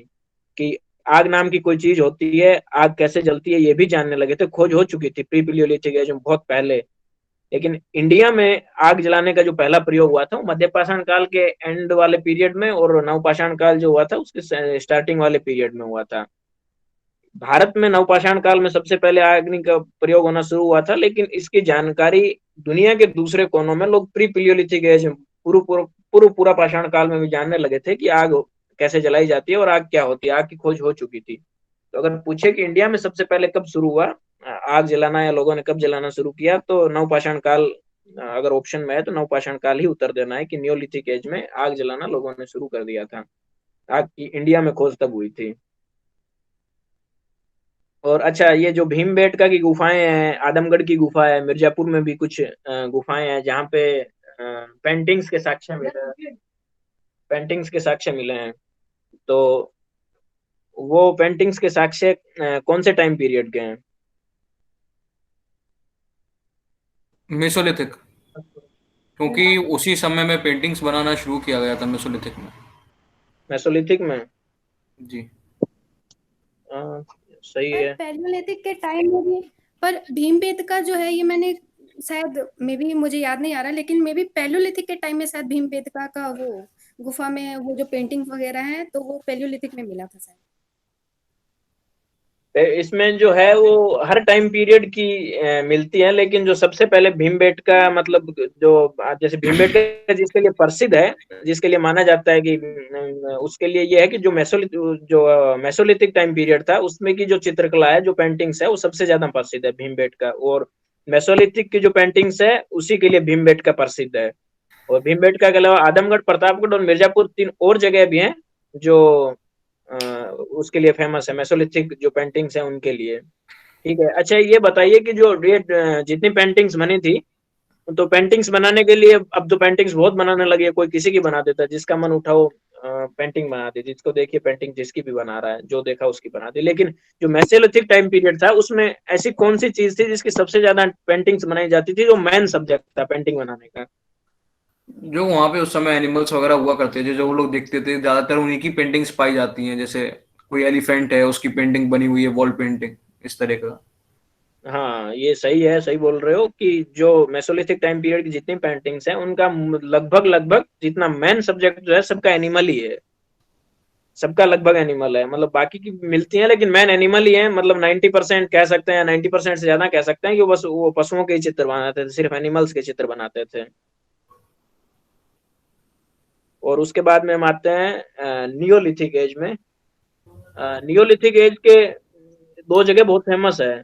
कि आग नाम की कोई चीज होती है, आग कैसे जलती है ये भी जानने लगे थे। खोज हो चुकी थी प्री पिलियोलिथिक एज में बहुत पहले। लेकिन इंडिया में आग जलाने का जो पहला प्रयोग हुआ था वो मध्यपाषाण काल के एंड वाले पीरियड में, और नवपाषाण काल जो हुआ था उसके स्टार्टिंग वाले पीरियड में हुआ था। भारत में नवपाषाण काल में सबसे पहले अग्नि का प्रयोग होना शुरू हुआ था, लेकिन इसकी जानकारी दुनिया के दूसरे कोनों में लोग प्री पिलियोलिथिक एज पूरा पाषाण काल में भी जानने लगे थे कि आग कैसे जलाई जाती है और आग क्या होती है, आग की खोज हो चुकी थी। तो अगर पूछे कि इंडिया में सबसे पहले कब शुरू हुआ आग जलाना, या लोगों ने कब जलाना शुरू किया, तो नवपाषाण काल अगर ऑप्शन में है तो नवपाषाण काल ही उत्तर देना है कि नियोलिथिक एज में आग जलाना लोगों ने शुरू कर दिया था। आग की इंडिया में खोज तब हुई थी। और अच्छा, ये जो भीमबेटका की गुफाएं हैं, आदमगढ़ की गुफा है, मिर्जापुर में भी कुछ गुफाएं हैं जहाँ पे पेंटिंग्स के साक्ष्य मिले हैं, पेंटिंग्स के साक्ष्य मिले हैं। तो वो पेंटिंग्स के साक्ष्य कौन से टाइम पीरियड के हैं? मेसोलिथिक। क्योंकि उसी समय में पेंटिंग्स बनाना शुरू किया गया था मेसोलिथिक में। मेसोलिथिक में? जी। हाँ, सही पर है। पैलियोलिथिक के टाइम में भी, पर भीमबेटका जो है ये मैंने शायद मे बी मुझे याद नहीं आ रहा, लेकिन मे बी पैलियोलिथिक के टाइम में शायद भीमबेटका का वो गुफा में वो जो पेंटिंग वगैरह है तो वो पैलियोलिथिक में मिला था शायद। इसमें जो है वो हर टाइम पीरियड की मिलती है, लेकिन जो सबसे पहले भीमबेटका मतलब जो जैसे भीमबेटका जिसके लिए प्रसिद्ध है, जिसके लिए माना जाता है कि उसके लिए ये है कि जो मेसोलिथिक टाइम पीरियड था उसमें की जो चित्रकला है, जो पेंटिंग्स है, वो सबसे ज्यादा प्रसिद्ध है भीमबेटका। और मेसोलिथिक की जो पेंटिंग्स है उसी के लिए भीमबेटका प्रसिद्ध है। और भीमबेटका के अलावा आदमगढ़, प्रतापगढ़ और मिर्जापुर 3 और जगह भी हैं जो उसके लिए फेमस है, मेसोलिथिक जो पेंटिंग्स हैं उनके लिए। ठीक है, अच्छा ये बताइए कि जो ये जितनी पेंटिंग्स बनी थी, तो पेंटिंग्स बनाने के लिए अब तो पेंटिंग्स बहुत बनाने लगे, कोई किसी की बना देता है, जिसका मन उठाओ पेंटिंग बना दी, जिसको देखिए पेंटिंग जिसकी भी बना रहा है, जो देखा उसकी बना दी। लेकिन जो मेसोलिथिक टाइम पीरियड था उसमें ऐसी कौन सी चीज थी जिसकी सबसे ज्यादा पेंटिंग्स बनाई जाती थी, जो मेन सब्जेक्ट था पेंटिंग बनाने का? जो वहां पे उस समय एनिमल्स वगैरह हुआ करते थे, जो वो लोग देखते थे, ज्यादातर उन्हीं की पेंटिंग्स पाई जाती हैं। जैसे कोई एलिफेंट है, उसकी पेंटिंग बनी हुई है, वॉल पेंटिंग, इस तरह का। हाँ, ये सही है, सही बोल रहे हो कि जो मेसोलिथिक टाइम पीरियड की जितनी पेंटिंग्स हैं उनका लगभग लगभग जितना मेन सब्जेक्ट जो है सबका एनिमल ही है, सबका लगभग एनिमल है। मतलब बाकी की मिलती है लेकिन मेन एनिमल ही है। मतलब 90% कह सकते हैं या 90% से ज्यादा कह सकते हैं कि वो बस वो पशुओं के ही चित्र बनाते थे, सिर्फ एनिमल्स के चित्र बनाते थे। और उसके बाद में हम आते हैं नियोलिथिक एज में। नियोलिथिक एज के दो जगह बहुत फेमस है।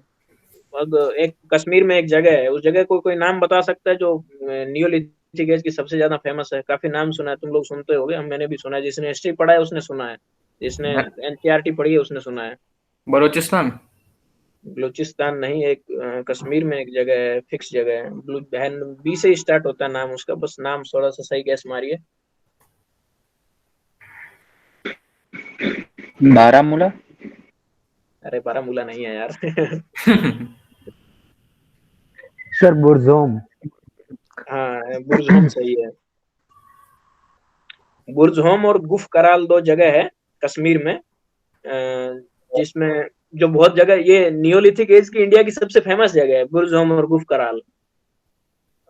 अब एक कश्मीर में एक जगह है, उस जगह को कोई नाम बता सकता है जो नियोलिथिक एज की सबसे ज्यादा फेमस है? काफी नाम सुना है, तुम लोग सुनते होगे, हम मैंने भी सुना है, जिसने हिस्ट्री पढ़ा है उसने सुना है, जिसने एनसीईआरटी पढ़ी है उसने सुना है। बलूचिस्तान। बलूचिस्तान नहीं, एक कश्मीर में एक जगह है, फिक्स जगह है, ब्लू बहन बी से स्टार्ट होता है नाम उसका, बस नाम थोड़ा सा सही गैस मारिए। बारामूला। अरे बारामूला नहीं है यार। सर बुरजोम। हाँ, बुर्जहोम सही है। बुर्जहोम और गुफ कराल दो जगह है कश्मीर में, जिसमें जो बहुत जगह, ये नियोलिथिक एज की इंडिया की सबसे फेमस जगह है बुर्जहोम और गुफ कराल।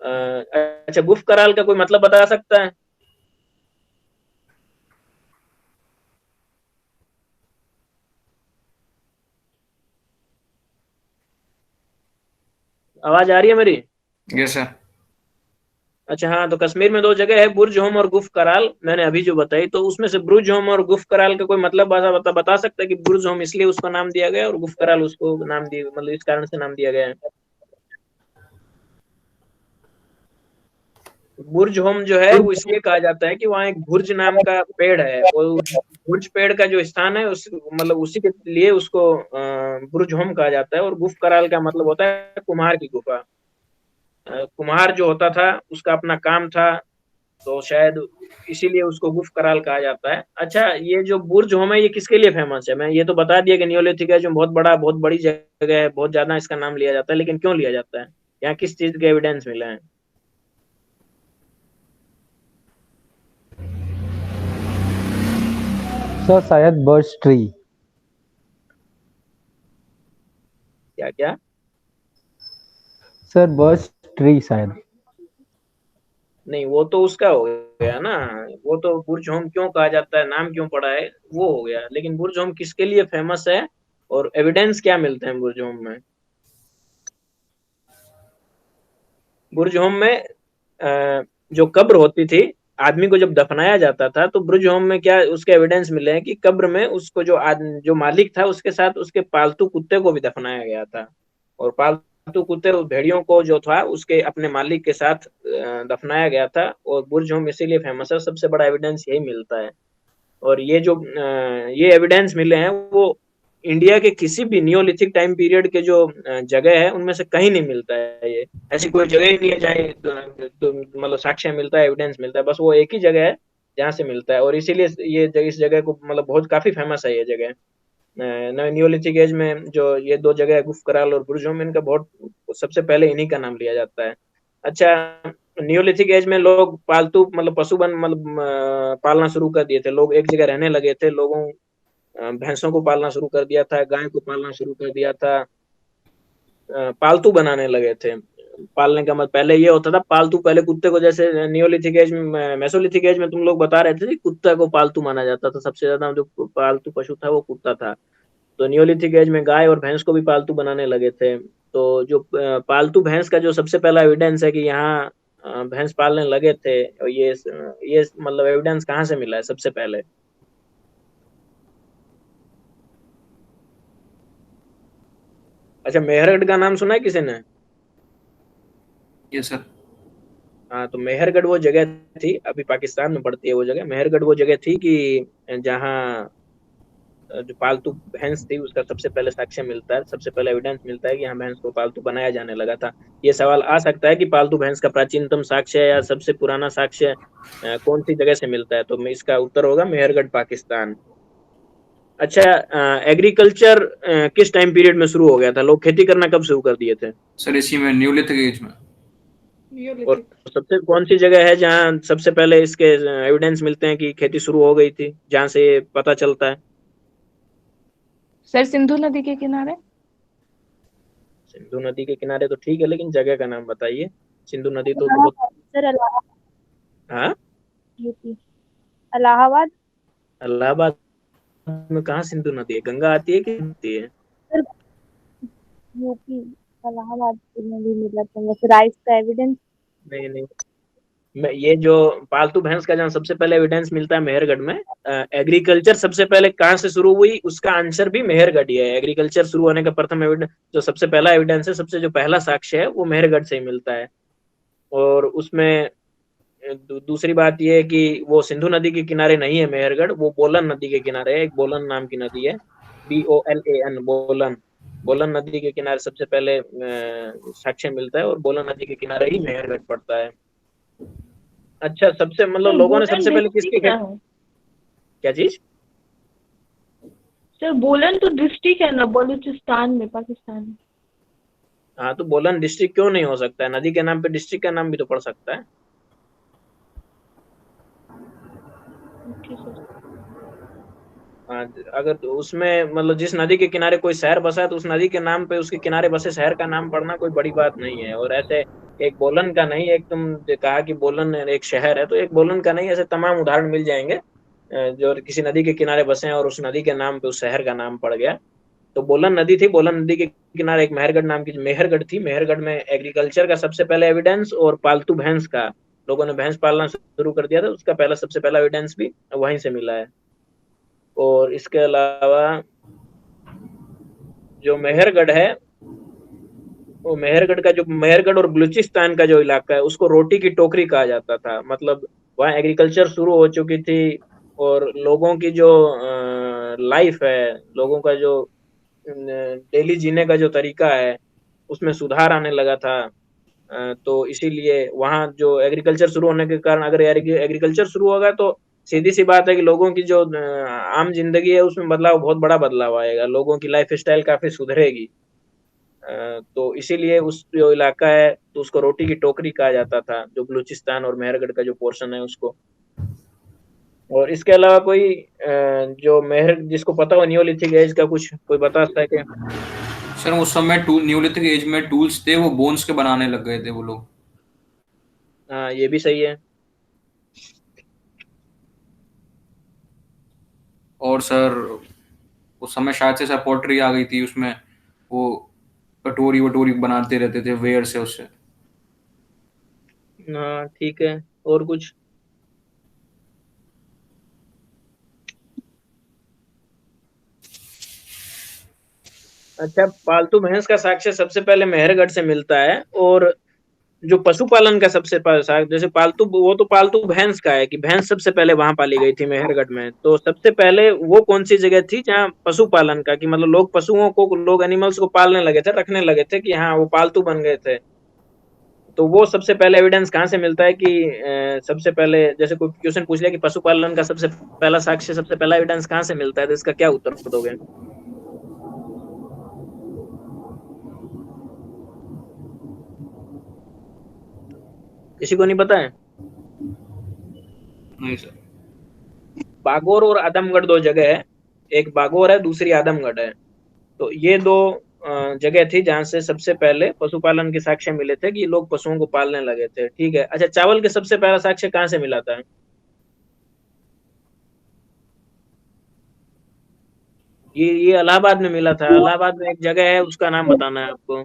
अच्छा, गुफ कराल का कोई मतलब बता सकता है? आवाज आ रही है मेरी? Yes sir. अच्छा हाँ, तो कश्मीर में दो जगह है, बुर्जहोम और गुफ कराल, मैंने अभी जो बताई। तो उसमें से बुर्जहोम और गुफ कराल का कोई मतलब बता सकता है कि बुर्जहोम इसलिए उसको नाम दिया गया और गुफ कराल उसको नाम दिया, मतलब इस कारण से नाम दिया गया है? बुर्ज होम जो है वो इसलिए कहा जाता है कि वहाँ एक भुर्ज नाम का पेड़ है, और भुर्ज पेड़ का जो स्थान है उस मतलब उसी के लिए उसको बुर्ज होम कहा जाता है। और गुफ कराल का मतलब होता है कुम्हार की गुफा। कुम्हार जो होता था उसका अपना काम था, तो शायद इसीलिए उसको गुफ कराल कहा जाता है। अच्छा, ये जो बुर्ज होम है ये किसके लिए फेमस है? मैं ये तो बता दिया कि नियोलिथिक है, जो बहुत बड़ा बहुत बड़ी जगह है, बहुत ज्यादा इसका नाम लिया जाता है, लेकिन क्यों लिया जाता है? यहाँ किस चीज के एविडेंस मिले हैं? सर शायद बर्च ट्री। क्या क्या? सर बर्च ट्री शायद। नहीं, वो तो उसका हो गया ना, वो तो बुर्ज होम क्यों कहा जाता है, नाम क्यों पड़ा है, वो हो गया। लेकिन बुर्ज होम किसके लिए फेमस है और एविडेंस क्या मिलते हैं बुर्ज होम में? बुर्ज होम में जो कब्र होती थी, आदमी को जब दफनाया जाता था, तो बुर्ज होम में क्या उसके एविडेंस मिले हैं कि कब्र में उसको जो मालिक था उसके साथ उसके पालतू कुत्ते को भी दफनाया गया था। और पालतू कुत्ते भेड़ियों को जो था उसके अपने मालिक के साथ दफनाया गया था। और बुर्ज होम इसीलिए फेमस है, सबसे बड़ा एविडेंस यही मिलता है। और ये एविडेंस मिले हैं वो इंडिया के किसी भी नियोलिथिक टाइम पीरियड के जो जगह है उनमें से कहीं नहीं मिलता है। ये ऐसी कोई जगह ही नहीं है जहाँ मतलब साक्ष्य मिलता है, एविडेंस मिलता है, बस वो एक ही जगह है जहाँ से मिलता है। और इसीलिए इस जगह को मतलब बहुत काफी फेमस है ये जगह। नियोलिथिक एज में जो ये दो जगह है, गुफ कराल और बुर्ज होम, इनका बहुत सबसे पहले इन्हीं का नाम लिया जाता है। अच्छा, नियोलिथिक एज में लोग पालतू मतलब पशु बन मतलब पालना शुरू कर दिए थे, लोग एक जगह रहने लगे थे, लोगों भैंसों को पालना शुरू कर दिया था, गाय को पालना शुरू कर दिया था, पालतू बनाने लगे थे। पालने का मतलब पहले ये होता था पालतू, पहले कुत्ते को, जैसे नियोलिथिक एज में मेसोलिथिक एज में तुम लोग बता रहे थे कि कुत्ता को पालतू माना जाता था, सबसे ज्यादा जो पालतू पशु था वो कुत्ता था। तो नियोलिथिक एज में गाय और भैंस को भी पालतू बनाने लगे थे। तो जो पालतू भैंस का जो सबसे पहला एविडेंस है कि यहाँ भैंस पालने लगे थे, और ये मतलब एविडेंस कहाँ से मिला है सबसे पहले? अच्छा, मेहरगढ़ का नाम सुना है किसी ने? Yes sir. हाँ, तो मेहरगढ़ वो जगह थी, अभी पाकिस्तान में पड़ती है वो जगह। मेहरगढ़ वो जगह थी कि जहाँ जो पालतू भैंस थी उसका सबसे पहले साक्ष्य मिलता है, सबसे पहले एविडेंस मिलता है कि यहाँ भैंस को पालतू बनाया जाने लगा था। ये सवाल आ सकता है कि पालतू भैंस का प्राचीनतम साक्ष्य या सबसे पुराना साक्ष्य कौन सी जगह से मिलता है, तो इसका उत्तर होगा मेहरगढ़, पाकिस्तान। अच्छा, एग्रीकल्चर किस टाइम पीरियड में शुरू हो गया था? लोग खेती करना कब शुरू कर दिए थे? सर इसी में न्यूलिथिक एज में। और सबसे कौन सी जगह है जहाँ सबसे पहले इसके एविडेंस मिलते हैं कि खेती शुरू हो गई थी, जहाँ से ये पता चलता है? सर सिंधु नदी के किनारे। सिंधु नदी के किनारे तो ठीक है, लेकिन जगह का नाम बताइए। सिंधु नदी तो बहुत। सर हाँ, यूपी इलाहाबाद। इलाहाबाद में कहाँ सिंधु नदी है? गंगा आती है कि नहीं आती है? सर यूपी इलाहाबाद में भी मिला था वैसे राइस का एविडेंस। नहीं नहीं, ये जो पालतू भैंस का जहाँ सबसे पहले एविडेंस मिलता है मेहरगढ़ में, एग्रीकल्चर सबसे पहले कहाँ से शुरू हुई उसका आंसर भी मेहरगढ़ ही है। एग्रीकल्चर शुरू होने का प्रथम एविडेंस, जो सबसे पहला एविडेंस है, सबसे जो पहला साक्ष्य है, वो मेहरगढ़ से ही मिलता है। और उसमें दूसरी बात यह है कि वो सिंधु नदी के किनारे नहीं है मेहरगढ़, वो बोलन नदी के किनारे है। एक बोलन नाम की नदी है, BOLAN, बोलन। बोलन नदी के किनारे सबसे पहले साक्ष्य मिलता है, और बोलन नदी के किनारे ही मेहरगढ़ पड़ता है। अच्छा, सबसे मतलब लोगों ने सबसे पहले किसकी खेती, क्या चीज? सर बोलन तो डिस्ट्रिक्ट है ना बलूचिस्तान में, पाकिस्तान में। हाँ, तो बोलन डिस्ट्रिक्ट क्यों नहीं हो सकता है? नदी के नाम पे डिस्ट्रिक्ट का नाम भी तो पड़ सकता है। Okay sir. हाँ, अगर तो उसमें मतलब जिस नदी के किनारे कोई शहर बसा है, तो उस नदी के नाम पे उसके किनारे बसे शहर का नाम पड़ना कोई बड़ी बात नहीं है। और ऐसे एक बोलन का नहीं, एक तुम जो कहा कि बोलन एक शहर है, तो एक बोलन का नहीं, ऐसे तमाम उदाहरण मिल जाएंगे जो किसी नदी के किनारे बसे हैं और उस नदी के नाम पे उस शहर का नाम पड़ गया। तो बोलन नदी थी, बोलन नदी के किनारे एक मेहरगढ़ नाम की मेहरगढ़ थी। मेहरगढ़ में एग्रीकल्चर का सबसे पहला एविडेंस और पालतू भैंस का, लोगों ने भैंस पालना शुरू कर दिया था, उसका पहला सबसे पहला एविडेंस भी वहीं से मिला है। और इसके अलावा जो मेहरगढ़ है, वो मेहरगढ़ का जो मेहरगढ़ और बलूचिस्तान का जो इलाका है, उसको रोटी की टोकरी कहा जाता था। मतलब वहाँ एग्रीकल्चर शुरू हो चुकी थी, और लोगों की जो लाइफ है, लोगों का जो डेली जीने का जो तरीका है, उसमें सुधार आने लगा था। तो इसीलिए वहाँ जो एग्रीकल्चर शुरू होने के कारण, अगर एग्रीकल्चर शुरू होगा तो सीधी सी बात है कि लोगों की जो आम जिंदगी है उसमें बदलाव, बहुत बड़ा बदलाव आएगा, लोगों की लाइफ स्टाइल काफी सुधरेगी। तो इसीलिए उस जो इलाका है तो उसको रोटी की टोकरी कहा जाता था, जो बलूचिस्तान और मेहरगढ़ का जो पोर्शन है उसको। और इसके अलावा कोई जो मेहर जिसको पता हो नियोलिथिक एज का कुछ, कोई बता सकता है क्या? सर उस समय न्यूलिथिक एज में टूल्स थे, वो बोन्स के बनाने लग गए थे वो लोग। हाँ, ये भी सही है। और सर उस समय शायद से सर पॉटरी आ गई थी, उसमें वो कटोरी वटोरी बनाते रहते थे वेयर से, उससे। हाँ, ठीक है। और कुछ? अच्छा, पालतू भैंस का साक्ष्य सबसे पहले मेहरगढ़ से मिलता है। और जो पशुपालन का सबसे पहले, जैसे पालतू, वो तो पालतू भैंस का है कि भैंस सबसे पहले वहां पाली गई थी मेहरगढ़ में, तो सबसे पहले वो कौन सी जगह थी जहाँ पशुपालन का, कि मतलब लोग पशुओं को, लोग एनिमल्स को पालने लगे थे, रखने लगे थे, कि हाँ वो पालतू बन गए थे। तो वो सबसे पहले एविडेंस कहाँ से मिलता है कि सबसे पहले, जैसे कोई क्वेश्चन पूछ लिया कि पशुपालन का सबसे पहला साक्ष्य, सबसे पहला एविडेंस कहाँ से मिलता है, तो इसका क्या उत्तर दोगे? किसी को नहीं पता है? नहीं सर। बागोर और आदमगढ़ दो जगह है, एक बागोर है, दूसरी आदमगढ़ है। तो ये दो जगह थी जहां से सबसे पहले पशुपालन के साक्ष्य मिले थे कि लोग पशुओं को पालने लगे थे। ठीक है। अच्छा, चावल के सबसे पहला साक्ष्य कहाँ से मिला था? ये इलाहाबाद में मिला था। इलाहाबाद में एक जगह है, उसका नाम बताना है आपको।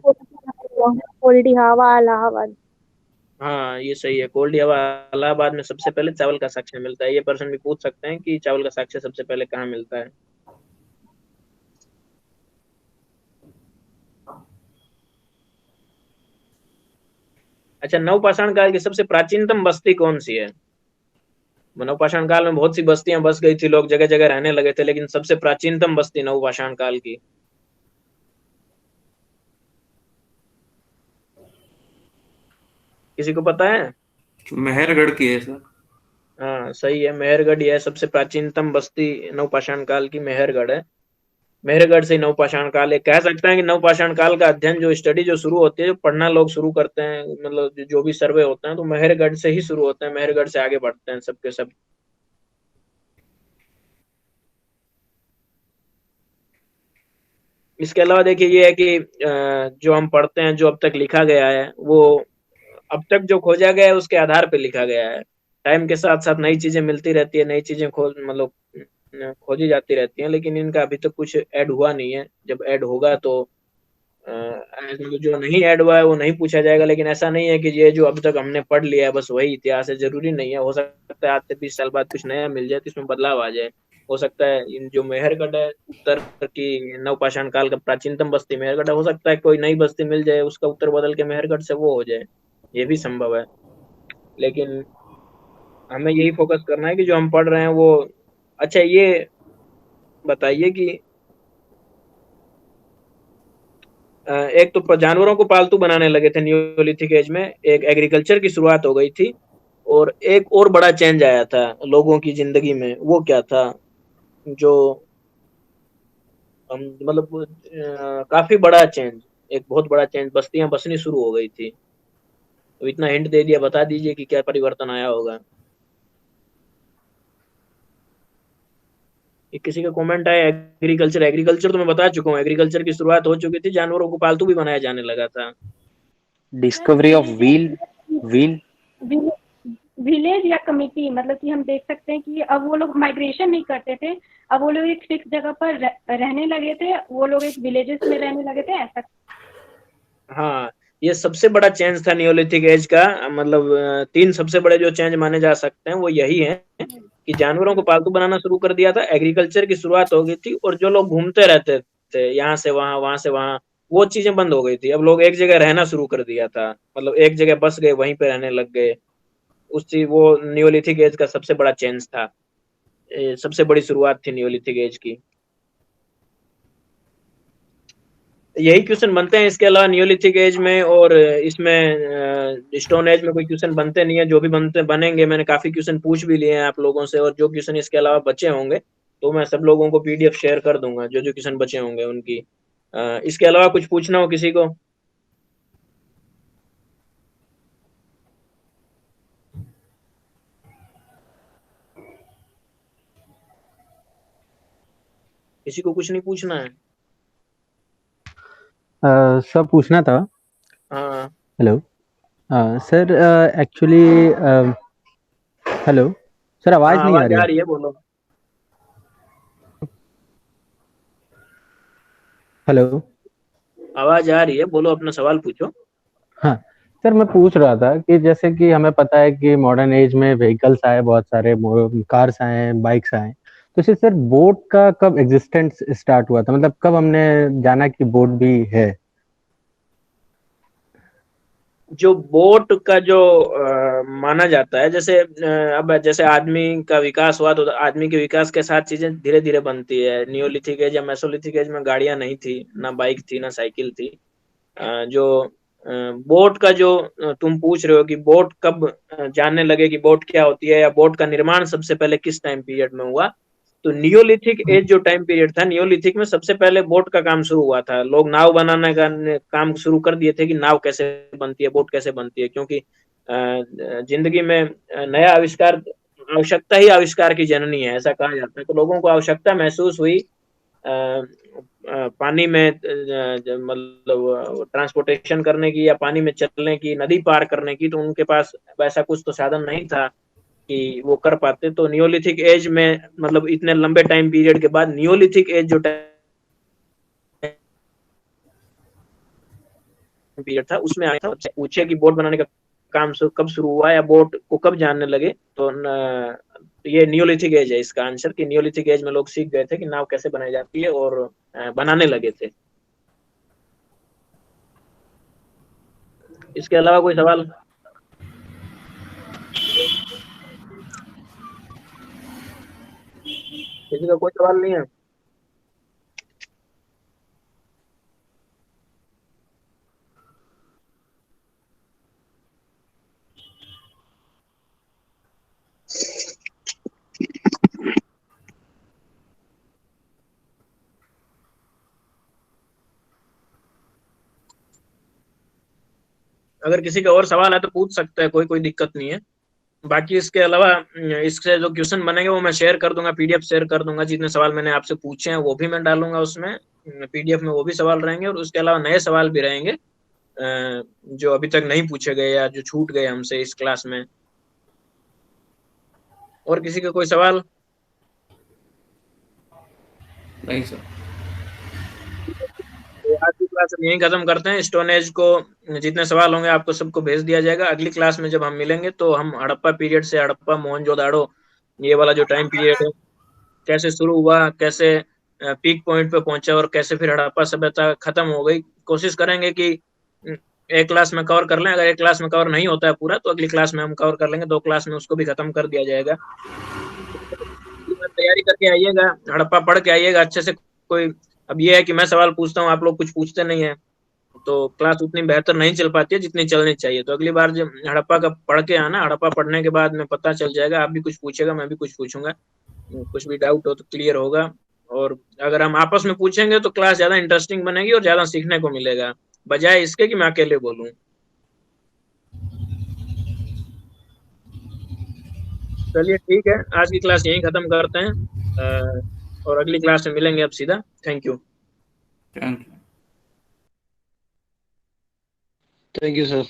कोल्डी हवा इलाहाबाद। हाँ ये सही है, कोल्ड हवा इलाहाबाद में सबसे पहले चावल का साक्ष्य मिलता है। ये पर्सन भी पूछ सकते हैं कि चावल का साक्ष्य सबसे पहले कहाँ मिलता है। अच्छा, नवपाषाण काल की सबसे प्राचीनतम बस्ती कौन सी है? नवपाषाण काल में बहुत सी बस्तियां बस गई थी, लोग जगह जगह रहने लगे थे, लेकिन सबसे प्राचीनतम बस्ती नवपाषाण काल की किसी को पता है? मेहरगढ़ की है सर। हाँ सही है, मेहरगढ़ है सबसे प्राचीनतम बस्ती नवपाषाण काल की, मेहरगढ़ है। मेहरगढ़ से नवपाषाण काल एक कह सकते हैं कि नवपाषाण काल का अध्ययन जो स्टडी जो शुरू होती है, जो पढ़ना लोग शुरू करते हैं, मतलब जो भी सर्वे होते हैं तो मेहरगढ़ से ही शुरू होते हैं, मेहरगढ़ से आगे बढ़ते हैं सबके सब। इसके अलावा देखिए ये है कि जो हम पढ़ते हैं, जो अब तक लिखा गया है, वो अब तक जो खोजा गया है उसके आधार पे लिखा गया है। टाइम के साथ साथ नई चीजें मिलती रहती है, नई चीजें खोज मतलब खोजी जाती रहती हैं, लेकिन इनका अभी तक कुछ ऐड हुआ नहीं है। जब ऐड होगा तो मतलब जो नहीं ऐड हुआ है वो नहीं पूछा जाएगा। लेकिन ऐसा नहीं है कि ये जो अब तक हमने पढ़ लिया है बस वही इतिहास है, जरूरी नहीं है। हो सकता है आज से 20 साल बाद कुछ नया मिल जाए तो इसमें बदलाव आ जाए। हो सकता है इन जो मेहरगढ़ है, उत्तर की नवपाषाण काल का प्राचीनतम बस्ती मेहरगढ़ है, हो सकता है कोई नई बस्ती मिल जाए, उसका उत्तर बदल के मेहरगढ़ से वो हो जाए, ये भी संभव है। लेकिन हमें यही फोकस करना है कि जो हम पढ़ रहे हैं वो। अच्छा ये बताइए कि एक तो जानवरों को पालतू बनाने लगे थे नियोलिथिक एज में, एक एग्रीकल्चर की शुरुआत हो गई थी, और एक और बड़ा चेंज आया था लोगों की जिंदगी में, वो क्या था? जो हम मतलब काफी बड़ा चेंज, एक बहुत बड़ा चेंज, बस्तियां बसनी शुरू हो गई थी। तो इतना हिंट दे दिया, बता दीजिए कि क्या परिवर्तन आया होगा। ये किसी का कमेंट आया? एग्रीकल्चर, एग्रीकल्चर तो मैं बता चुका हूँ, एग्रीकल्चर की शुरुआत हो चुकी थी, जानवरों को पालतू भी बनाया जाने लगा था। Sir discovery of wheel. Wheel. Village या कमिटी, मतलब कि हम देख सकते हैं कि अब वो लोग माइग्रेशन नहीं करते थे, अब वो लोग एक फिक्स जगह पर रहने लगे थे, वो लोग एक विलेजेस में रहने लगे थे, ऐसा। हाँ ये सबसे बड़ा चेंज था नियोलिथिक एज का। मतलब तीन सबसे बड़े जो चेंज माने जा सकते हैं वो यही है कि जानवरों को पालतू बनाना शुरू कर दिया था, एग्रीकल्चर की शुरुआत हो गई थी, और जो लोग घूमते रहते थे यहाँ से वहां, वहां से वहां, वो चीजें बंद हो गई थी। अब लोग एक जगह रहना शुरू कर दिया था, मतलब एक जगह बस गए, वहीं पे रहने लग गए। उस चीज वो नियोलिथिक एज का सबसे बड़ा चेंज था, सबसे बड़ी शुरुआत थी नियोलिथिक एज की। यही क्वेश्चन बनते हैं, इसके अलावा नियोलिथिक एज में और इसमें स्टोन एज में कोई क्वेश्चन बनते नहीं है। जो भी बनते बनेंगे, मैंने काफी क्वेश्चन पूछ भी लिए हैं आप लोगों से, और जो क्वेश्चन इसके अलावा बचे होंगे तो मैं सब लोगों को पीडीएफ शेयर कर दूंगा, जो जो क्वेश्चन बचे होंगे उनकी। इसके अलावा कुछ पूछना हो किसी को? किसी को कुछ नहीं पूछना है? सब पूछना था। हाँ hello sir, actually hello sir, आवाज हाँ, नहीं आ आवाज रही आ है। रही है, बोलो। हेलो। आवाज आ रही है, बोलो, अपना सवाल पूछो। हाँ सर, मैं पूछ रहा था कि जैसे कि हमें पता है कि मॉडर्न एज में व्हीकल्स आए, बहुत सारे कार्स आए, बाइक्स आए, तो इसे सर बोट का कब एग्जिस्टेंस स्टार्ट हुआ था, मतलब कब हमने जाना कि बोट भी है? जो बोट का जो माना जाता है, जैसे अब जैसे आदमी का विकास हुआ तो आदमी के विकास के साथ चीजें धीरे धीरे बनती है। नियोलिथिक एज या मेसोलिथिक एज में गाड़ियां नहीं थी, ना बाइक थी, ना साइकिल थी। जो बोट का जो तुम पूछ रहे हो कि बोट कब जानने लगे कि बोट क्या होती है, या बोट का निर्माण सबसे पहले किस टाइम पीरियड में हुआ, तो नियोलिथिक एज जो टाइम पीरियड था, नियोलिथिक में सबसे पहले बोट का काम शुरू हुआ था। लोग नाव बनाने का काम शुरू कर दिए थे कि नाव कैसे बनती है, बोट कैसे बनती है, क्योंकि जिंदगी में नया आविष्कार, आवश्यकता ही आविष्कार की जननी है, ऐसा कहा जाता है। तो लोगों को आवश्यकता महसूस हुई पानी में मतलब ट्रांसपोर्टेशन करने की, या पानी में चलने की, नदी पार करने की, तो उनके पास वैसा कुछ तो साधन नहीं था कि वो कर पाते। तो नियोलिथिक एज में मतलब इतने लंबे टाइम पीरियड के बाद नियोलिथिक एज जो पीरियड था उसमें आया था, पूछे कि बोट बनाने का काम कब शुरू हुआ या बोट को कब जानने लगे, तो ये नियोलिथिक एज है इसका आंसर, कि नियोलिथिक एज में लोग सीख गए थे कि नाव कैसे बनाई जाती है और बनाने लगे थे। इसके अलावा कोई सवाल? किसी का कोई सवाल नहीं है? अगर किसी का और सवाल है तो पूछ सकता है, कोई दिक्कत नहीं है। बाकी इसके अलावा इससे जो क्वेश्चन बनेंगे वो मैं शेयर कर दूंगा, पीडीएफ शेयर कर दूंगा, जितने सवाल मैंने आपसे पूछे हैं वो भी मैं डालूंगा उसमें पीडीएफ में, वो भी सवाल रहेंगे और उसके अलावा नए सवाल भी रहेंगे जो अभी तक नहीं पूछे गए या जो छूट गए हमसे इस क्लास में। और किसी का कोई सवाल? नहीं सर। तो आज की क्लास हम यहीं खत्म करते हैं। स्टोन एज को जितने सवाल होंगे आपको सबको भेज दिया जाएगा। अगली क्लास में जब हम मिलेंगे तो हम हड़प्पा पीरियड से हड़प्पा मोहनजोदाड़ो ये वाला जो टाइम पीरियड है कैसे शुरू हुआ, कैसे पीक पॉइंट पे पहुंचा और कैसे फिर हड़प्पा सभ्यता खत्म हो गई, कोशिश करेंगे कि एक क्लास में कवर कर लें। अगर एक क्लास में कवर नहीं होता है पूरा तो अगली क्लास में हम कवर कर लेंगे, 2 क्लास में उसको भी खत्म कर दिया जाएगा। तैयारी करके आइएगा, हड़प्पा पढ़ के आइएगा अच्छे से। कोई अब ये है कि मैं सवाल पूछता हूँ, आप लोग कुछ पूछते नहीं है, तो क्लास उतनी बेहतर नहीं चल पाती है जितनी चलनी चाहिए। तो अगली बार जब हड़प्पा का पढ़ के आना, हड़प्पा पढ़ने के बाद में पता चल जाएगा, आप भी कुछ पूछेगा, मैं भी कुछ पूछूंगा, कुछ भी डाउट हो तो क्लियर होगा। और अगर हम आपस में पूछेंगे तो क्लास ज्यादा इंटरेस्टिंग बनेगी और ज्यादा सीखने को मिलेगा, बजाय इसके कि मैं अकेले बोलूं। चलिए ठीक है, आज की क्लास यहीं खत्म करते हैं और अगली क्लास में मिलेंगे अब सीधा। Thank you. Thank you. Thank you, sir.